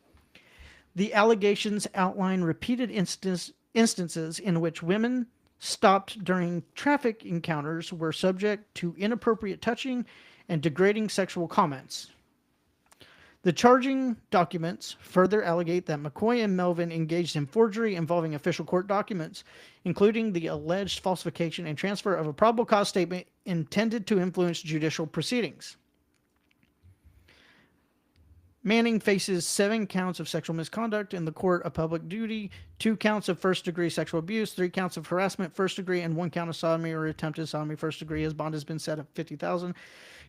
The allegations outline repeated instances in which women stopped during traffic encounters were subject to inappropriate touching and degrading sexual comments. The charging documents further allegate that McCoy and Melvin engaged in forgery involving official court documents, including the alleged falsification and transfer of a probable cause statement intended to influence judicial proceedings. Manning faces 7 counts of sexual misconduct in the court of public duty, 2 counts of first-degree sexual abuse, 3 counts of harassment first-degree, and 1 count of sodomy or attempted sodomy first-degree. His bond has been set at $50,000.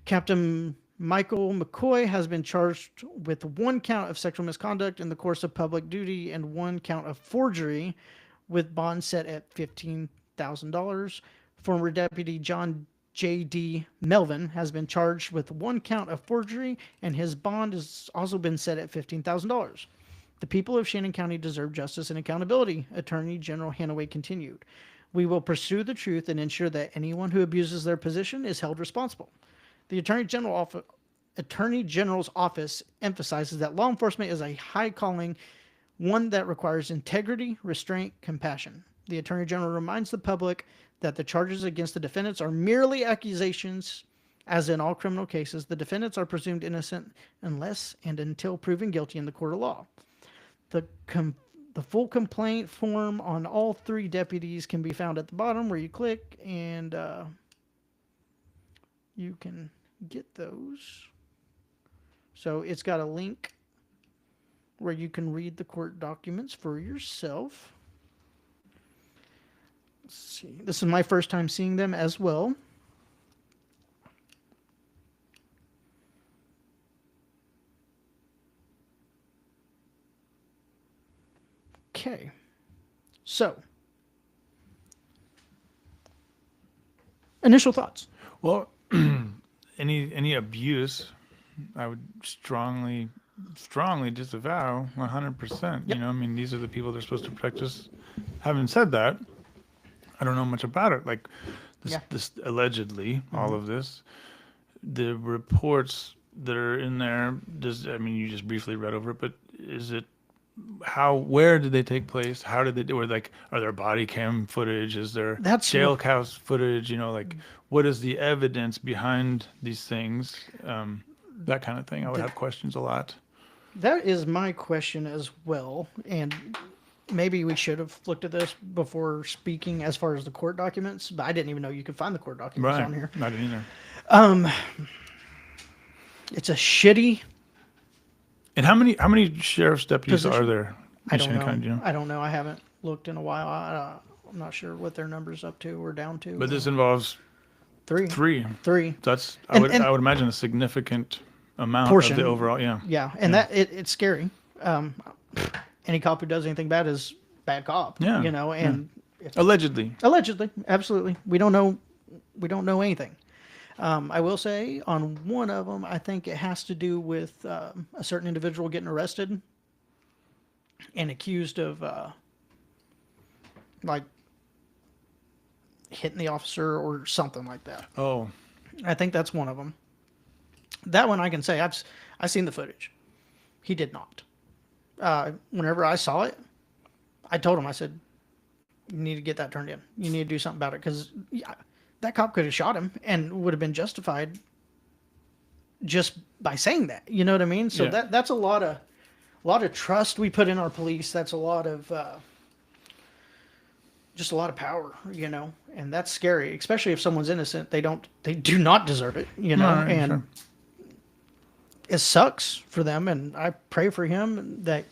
Captain Michael McCoy has been charged with one count of sexual misconduct in the course of public duty and one count of forgery, with bond set at $15,000. Former Deputy John J.D. Melvin has been charged with one count of forgery, and his bond has also been set at $15,000. The people of Shannon County deserve justice and accountability, Attorney General Hanaway continued. We will pursue the truth and ensure that anyone who abuses their position is held responsible. The Attorney General's office emphasizes that law enforcement is a high calling, one that requires integrity, restraint, compassion. The Attorney General reminds the public that the charges against the defendants are merely accusations. As in all criminal cases, the defendants are presumed innocent unless and until proven guilty in the court of law. The the full complaint form on all three deputies can be found at the bottom where you click, and you can get those. So it's got a link where you can read the court documents for yourself. Let's see. This is my first time seeing them as well. Okay. So, initial thoughts. Well, any abuse, I would strongly disavow 100%. Yep. You know, I mean, these are the people that are supposed to protect us. Having said that, I don't know much about it. Like this allegedly, all of this, the reports that are in there. I mean, you just briefly read over it, but is it? Where did they take place? How did they do it? Like, are there body cam footage? Is there jailhouse footage? You know, like, what is the evidence behind these things? That kind of thing. I would have questions a lot. That is my question as well. And maybe we should have looked at this before speaking as far as the court documents, but I didn't even know you could find the court documents on here. I didn't either. It's a shitty. And how many sheriff's deputies are there? I don't know. County, you know? I don't know. I haven't looked in a while. I'm not sure what their numbers up to or down to. But this involves three. That's I would imagine a significant amount portion of the overall. Yeah. Yeah, and that it's scary. Any cop who does anything bad is bad cop. Yeah. You know, and allegedly, absolutely, we don't know anything. I will say on one of them, I think it has to do with a certain individual getting arrested and accused of like hitting the officer or something like that. Oh, I think that's one of them. That one I can say I've seen the footage. He did not. Whenever I saw it, I told him, I said, "You need to get that turned in. You need to do something about it," because that cop could have shot him and would have been justified just by saying that. You know what I mean? So that's a lot of trust we put in our police. That's a lot of just a lot of power, you know, and that's scary, especially if someone's innocent. They do not deserve it, you know, and it sucks for them. And I pray for him that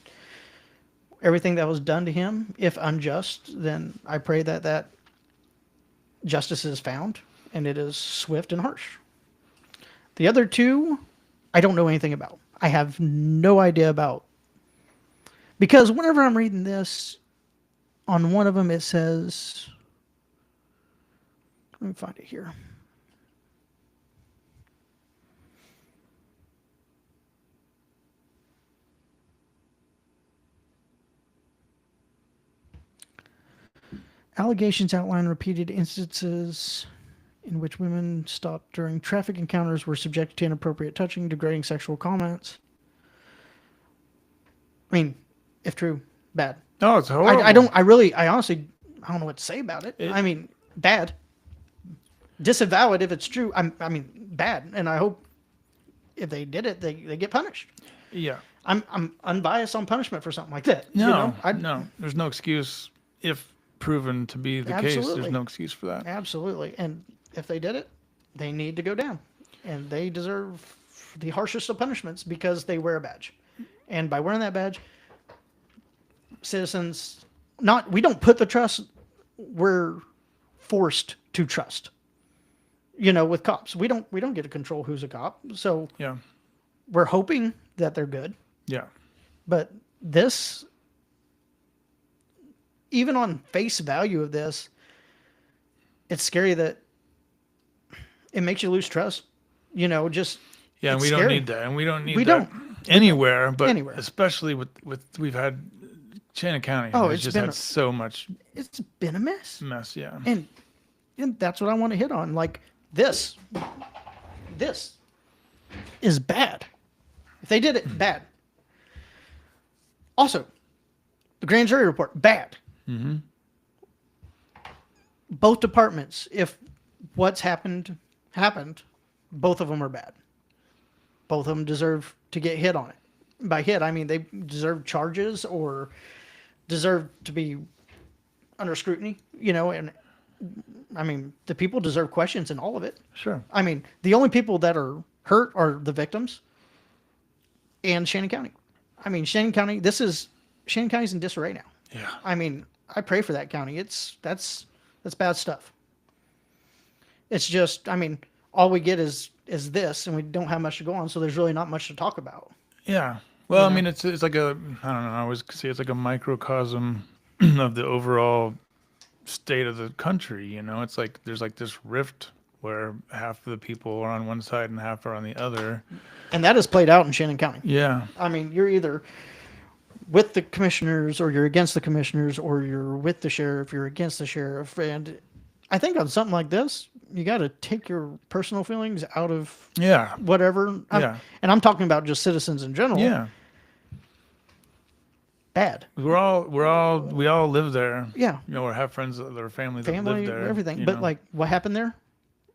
everything that was done to him, if unjust, then I pray that justice is found and it is swift and harsh. The other two, I don't know anything about. I have no idea about, because whenever I'm reading this, on one of them it says, let me find it here. Allegations outline repeated instances in which women stopped during traffic encounters were subjected to inappropriate touching, degrading sexual comments. I mean, if true, bad. No, it's horrible. I honestly don't know what to say about it. I mean, bad. Disavow it if it's true. I mean, bad. And I hope if they did it, they get punished. Yeah. I'm unbiased on punishment for something like that. No, no. There's no excuse if proven to be the case. There's no excuse for that. Absolutely. And if they did it, they need to go down. And they deserve the harshest of punishments because they wear a badge. And by wearing that badge, citizens, we don't put the trust, we're forced to trust. with cops. We don't get to control who's a cop. So Yeah. we're hoping that they're good. Yeah. But this, even on face value of this, it's scary that it makes you lose trust. Just Yeah, and it's we don't scary. need that, and we don't We need that don't anywhere, but anywhere. especially with we've had Shannon County Oh, has just had so much it's been a mess, mess. Yeah. and that's what I want to hit on. Like this, this is bad. If they did it, bad. Also, the grand jury report, bad. Mm-hmm. Both departments, if what's happened, both of them are bad. Both of them deserve to get hit on it. By hit, I mean they deserve charges or deserve to be under scrutiny, and I mean the people deserve questions in all of it. Sure. I mean, the only people that are hurt are the victims and Shannon County. I mean, Shannon County's in disarray now. Yeah. I mean, I pray for that county. That's bad stuff. It's just, I mean, all we get is this, and we don't have much to go on, so there's really not much to talk about. Yeah. Well, I mean, it's like I don't know. I always say it's like a microcosm of the overall state of the country. It's like there's like this rift where half of the people are on one side and half are on the other. And that is played out in Shannon County. Yeah. I mean, you're either with the commissioners or you're against the commissioners, or you're with the sheriff, you're against the sheriff. And I think on something like this, you got to take your personal feelings out of Yeah. whatever. Yeah. And I'm talking about just citizens in general. Yeah. Bad. We all live there. Yeah. Or have friends or families that Family, live there. everything. But like what happened there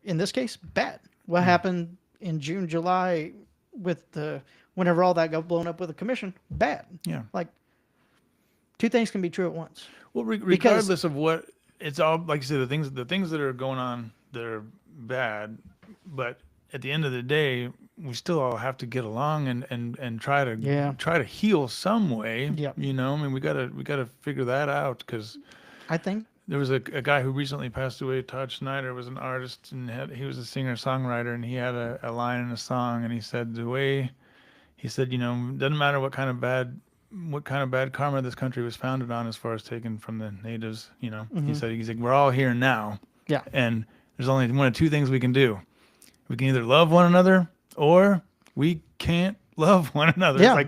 in this case, bad. What happened in June, July with whenever all that got blown up with the commission, bad. Yeah. Like two things can be true at once. Well, regardless of what, it's all like you said, the things that are going on, they're bad, but at the end of the day, we still all have to get along and try to heal some way. Yeah. I mean, we gotta figure that out, because I think there was a guy who recently passed away. Todd Schneider was an artist, and he was a singer songwriter, and he had a line in a song, and he said doesn't matter what kind of bad karma this country was founded on, as far as taken from the natives. He's like, we're all here now. Yeah. And there's only one of two things we can do. We can either love one another, or we can't love one another. Yeah.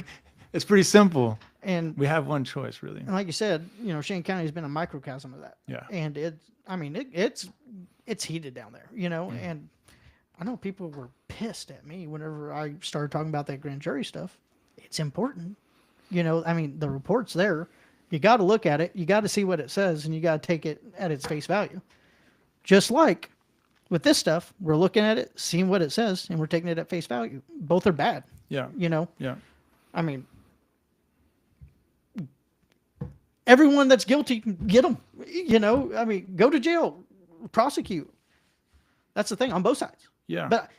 It's pretty simple. And we have one choice, really. And like you said, Shannon County has been a microcosm of that. Yeah. And it's heated down there, and I know people were pissed at me whenever I started talking about that grand jury stuff. It's important. I mean, the report's there. You got to look at it. You got to see what it says, and you got to take it at its face value. Just like with this stuff, we're looking at it, seeing what it says, and we're taking it at face value. Both are bad. Yeah. Yeah. I mean, everyone that's guilty, get them. I mean, go to jail, prosecute. That's the thing on both sides. Yeah. But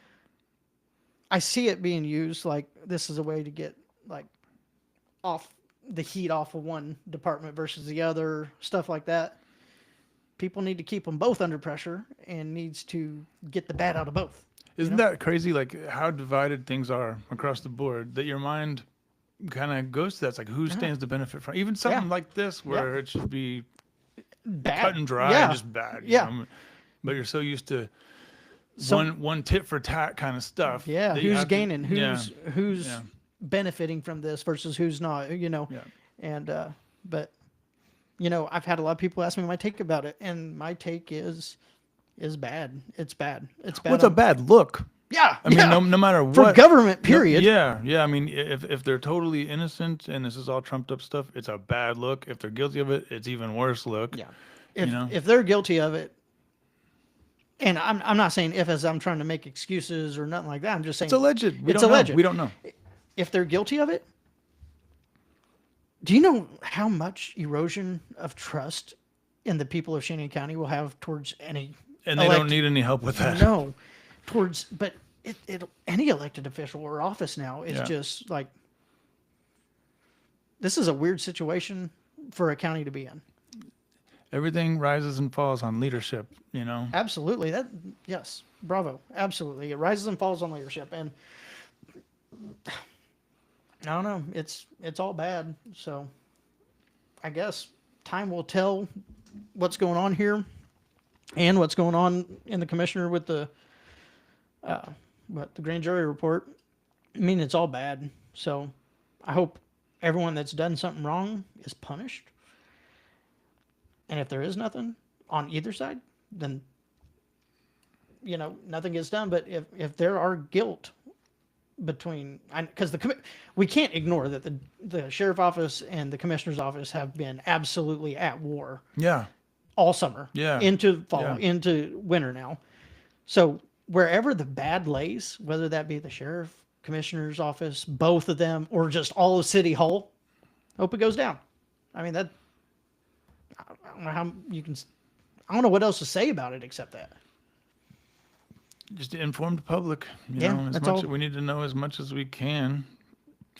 I see it being used like this is a way to get like off the heat off of one department versus the other, stuff like that. People need to keep them both under pressure and needs to get the bad out of both. Isn't that crazy? Like how divided things are across the board, that your mind kind of goes to that. It's like, who stands to benefit from even something like this, where it should be bad. cut and dry and just bad. But you're so used to one tit for tat kind of stuff. Yeah. Who's gaining? Who's Yeah. benefiting from this versus who's not, Yeah. And but I've had a lot of people ask me my take about it, and my take is bad. It's bad. It's bad. What's a bad look? Yeah. I mean, no matter what. For government, period. Yeah. I mean, if they're totally innocent and this is all trumped up stuff, it's a bad look. If they're guilty of it, it's even worse look. Yeah. If they're guilty of it, and I'm not saying as I'm trying to make excuses or nothing like that. I'm just saying it's alleged. It's alleged. We don't know. If they're guilty of it, do you know how much erosion of trust in the people of Shannon County will have towards any? And they don't need any help with that. No, but any elected official or office now is just like, this is a weird situation for a county to be in. Everything rises and falls on leadership, you know. Absolutely. That yes, bravo. Absolutely. It rises and falls on leadership, and I don't know. It's all bad. So I guess time will tell what's going on here and what's going on in the commissioner with the grand jury report. I mean, it's all bad. So I hope everyone that's done something wrong is punished. And if there is nothing on either side, then nothing gets done. But if there are guilt between, because we can't ignore that the sheriff office and the commissioner's office have been absolutely at war Yeah. all summer, Yeah. into fall, Yeah. into winter now. So wherever the bad lays, whether that be the sheriff, commissioner's office, both of them, or just all of City Hall, hope it goes down. I mean, I don't know how you can. I don't know what else to say about it except that. Just to inform the public, Yeah, as that's much all. we need to know as much as we can.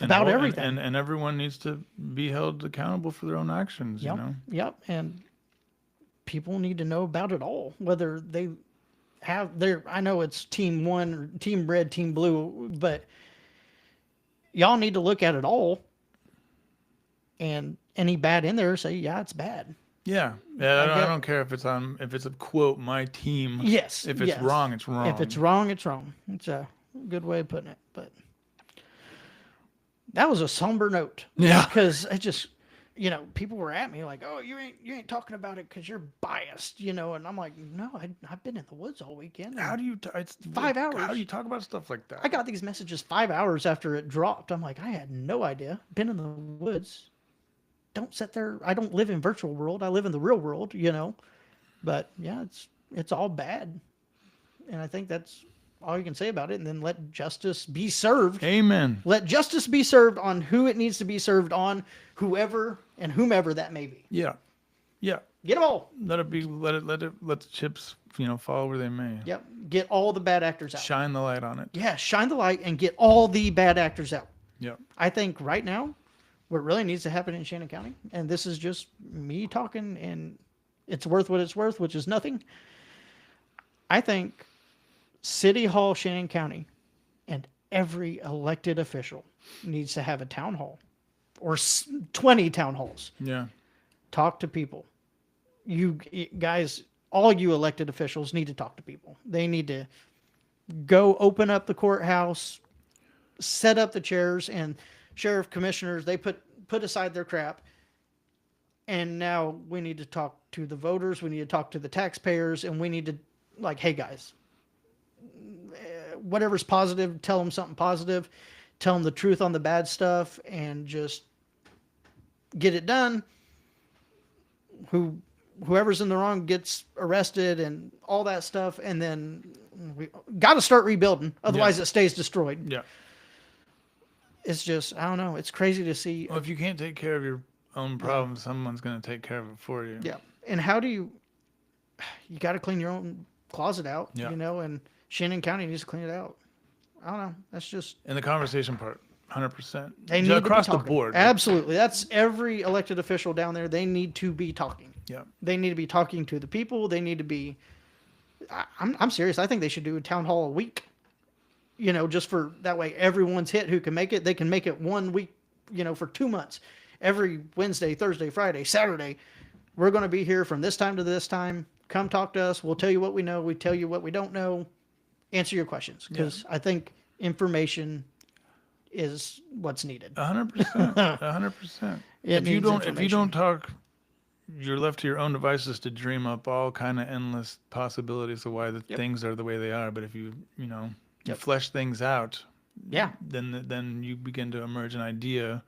About everything. And everyone needs to be held accountable for their own actions, Yep, yep, and people need to know about it all, whether they have their. I know it's team one, or team red, team blue, but y'all need to look at it all, and any bad in there, say yeah, it's bad. Yeah. Yeah. I get- don't care if it's a quote, my team. Yes. If it's yes. wrong, it's wrong. If it's wrong, it's wrong. It's a good way of putting it. But that was a somber note. Yeah. Because it just, people were at me like, "Oh, you ain't talking about it because you're biased," and I'm like, "No, I've been in the woods all weekend. How do you? It's 5 hours. How do you talk about stuff like that? I got these messages 5 hours after it dropped. I'm like, I had no idea. Been in the woods. Don't sit there. I don't live in virtual world. I live in the real world, But yeah, it's all bad, and I think that's all you can say about it. And then let justice be served. Amen. Let justice be served on who it needs to be served on, whoever and whomever that may be. Yeah. Yeah. Get them all. Let it be. Let the chips, fall where they may. Yep. Get all the bad actors out. Shine the light on it. Yeah, shine the light and get all the bad actors out. Yeah. I think right now, what really needs to happen in Shannon County, and this is just me talking, and it's worth what it's worth, which is nothing. I think City Hall, Shannon County, and every elected official needs to have a town hall or 20 town halls. Yeah. Talk to people. You guys, all you elected officials need to talk to people. They need to go open up the courthouse, set up the chairs, and sheriff commissioners, they put aside their crap. And now we need to talk to the voters. We need to talk to the taxpayers, and we need to hey guys, whatever's positive, tell them something positive, tell them the truth on the bad stuff, and just get it done. Whoever's in the wrong gets arrested and all that stuff, and then we got to start rebuilding. Otherwise, it stays destroyed. Yeah. It's just, I don't know. It's crazy to see. Well, if you can't take care of your own problems, someone's going to take care of it for you. Yeah. And how do you got to clean your own closet out, Yeah. and Shannon County needs to clean it out. I don't know. That's just. And the conversation part, 100%. They need across to be the board. Absolutely. That's every elected official down there. They need to be talking. Yeah. They need to be talking to the people. They need to be. I'm serious. I think they should do a town hall a week. Just for that way everyone's hit who can make it. They can make it 1 week, for 2 months. Every Wednesday, Thursday, Friday, Saturday, we're going to be here from this time to this time. Come talk to us. We'll tell you what we know. We tell you what we don't know. Answer your questions, because I think information is what's needed. 100%. 100%. If you don't talk, you're left to your own devices to dream up all kind of endless possibilities of why the things are the way they are. But if you flesh things out, then you begin to emerge an idea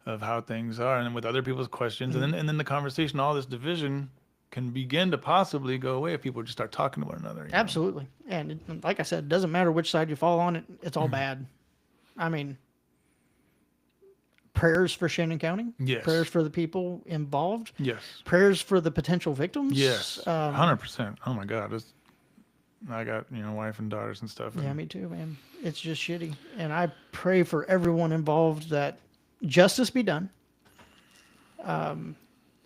of how things are, and with other people's questions, and then the conversation, all this division can begin to possibly go away if people just start talking to one another. Absolutely. And like I said, it doesn't matter which side you fall on, it's all bad. I mean, prayers for Shannon County. Yes. Prayers for the people involved. Yes. Prayers for the potential victims. Yes. 100%. Oh my God. I got, wife and daughters and stuff. Yeah, me too, man. It's just shitty. And I pray for everyone involved that justice be done.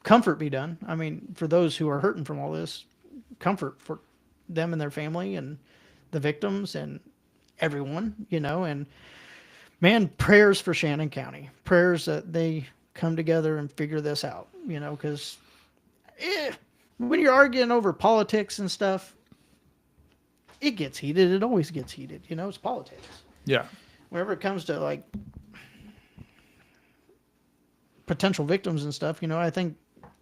comfort be done. I mean, for those who are hurting from all this, comfort for them and their family and the victims and everyone, and man, prayers for Shannon County. Prayers that they come together and figure this out, because when you're arguing over politics and stuff, it gets heated. It always gets heated. It's politics. Yeah. Whenever it comes to like potential victims and stuff, I think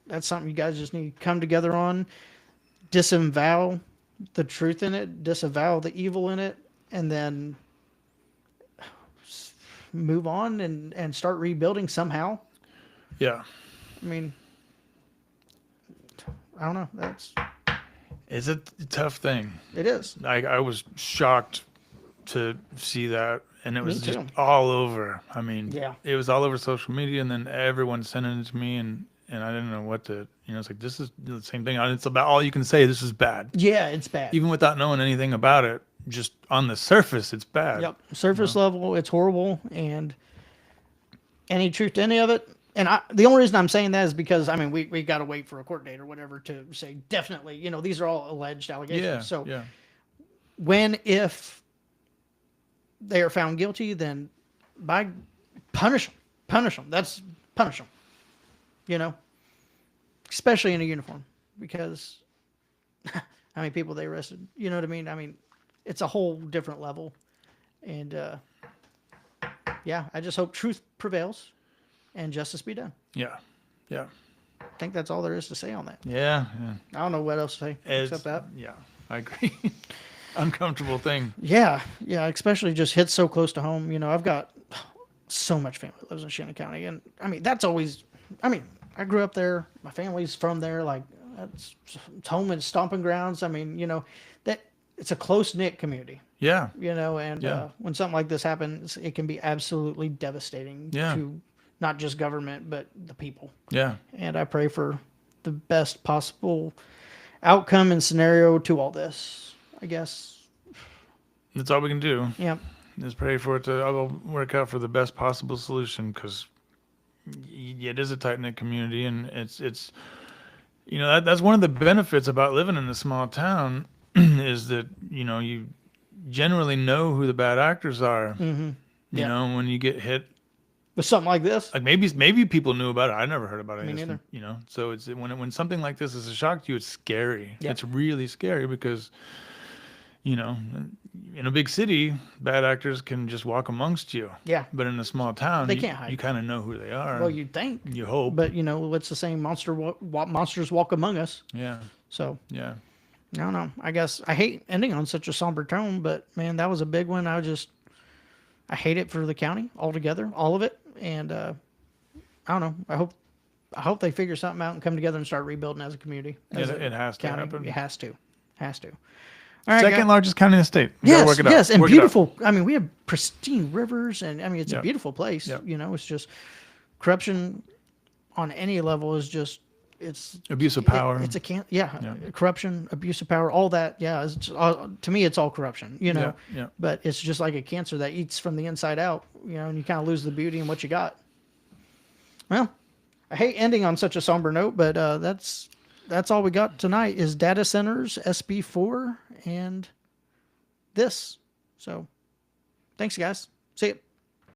that's something you guys just need to come together on, disavow the truth in it, disavow the evil in it, and then move on and start rebuilding somehow. Yeah. I mean, I don't know. It's a tough thing. It is. I was shocked to see that, and it was just all over. I mean, Yeah. it was all over social media, and then everyone sending it to me, and I didn't know what to, it's like, this is the same thing. It's about all you can say, this is bad. Yeah, it's bad. Even without knowing anything about it, just on the surface, it's bad. Yep. Surface level, it's horrible, and any truth to any of it. And the only reason I'm saying that is because, I mean, we got to wait for a court date or whatever to say definitely, these are all alleged allegations. Yeah. So yeah. if they are found guilty, then punish them. That's punish them, especially in a uniform, because how many people they arrested, you know what I mean? I mean, it's a whole different level. And yeah, I just hope truth prevails and justice be done. Yeah. Yeah. I think that's all there is to say on that. Yeah. I don't know what else to say except that. Yeah, I agree. Uncomfortable thing. Yeah, especially just hits so close to home. I've got so much family that lives in Shannon County, and I mean that's always. I mean, I grew up there. My family's from there. Like it's home and stomping grounds. I mean, that it's a close knit community. Yeah. And when something like this happens, it can be absolutely devastating to not just government but the people. Yeah. And I pray for the best possible outcome and scenario to all this. I guess that's all we can do. Yeah. Just pray for it to all work out for the best possible solution, because it is a tight knit community, and it's that's one of the benefits about living in a small town is that you generally know who the bad actors are. Mm-hmm. You know, when you get hit with something like this, like maybe people knew about it. I never heard about it. Me neither. So it's when something like this is a shock to you, it's scary. Yeah. It's really scary because in a big city, bad actors can just walk amongst you. Yeah. But in a small town, they can't hide. You kind of know who they are. Well, you'd think. You hope. But it's the same monsters walk among us. Yeah. So. Yeah. I don't know. I guess I hate ending on such a somber tone, but man, that was a big one. I hate it for the county altogether, all of it. And I don't know. I hope they figure something out and come together and start rebuilding as a community. It has to happen. It has to. All right, Second largest county in the state. Yes, and beautiful. I mean, we have pristine rivers, and I mean, it's a beautiful place. Yep. It's just corruption on any level is just it's abuse of power. Corruption, abuse of power, all that. Yeah, it's just, to me, it's all corruption. Yeah. But it's just like a cancer that eats from the inside out. And you kind of lose the beauty in what you got. Well, I hate ending on such a somber note, but that's all we got tonight is data centers, SB4, and this. So, thanks, guys. See you.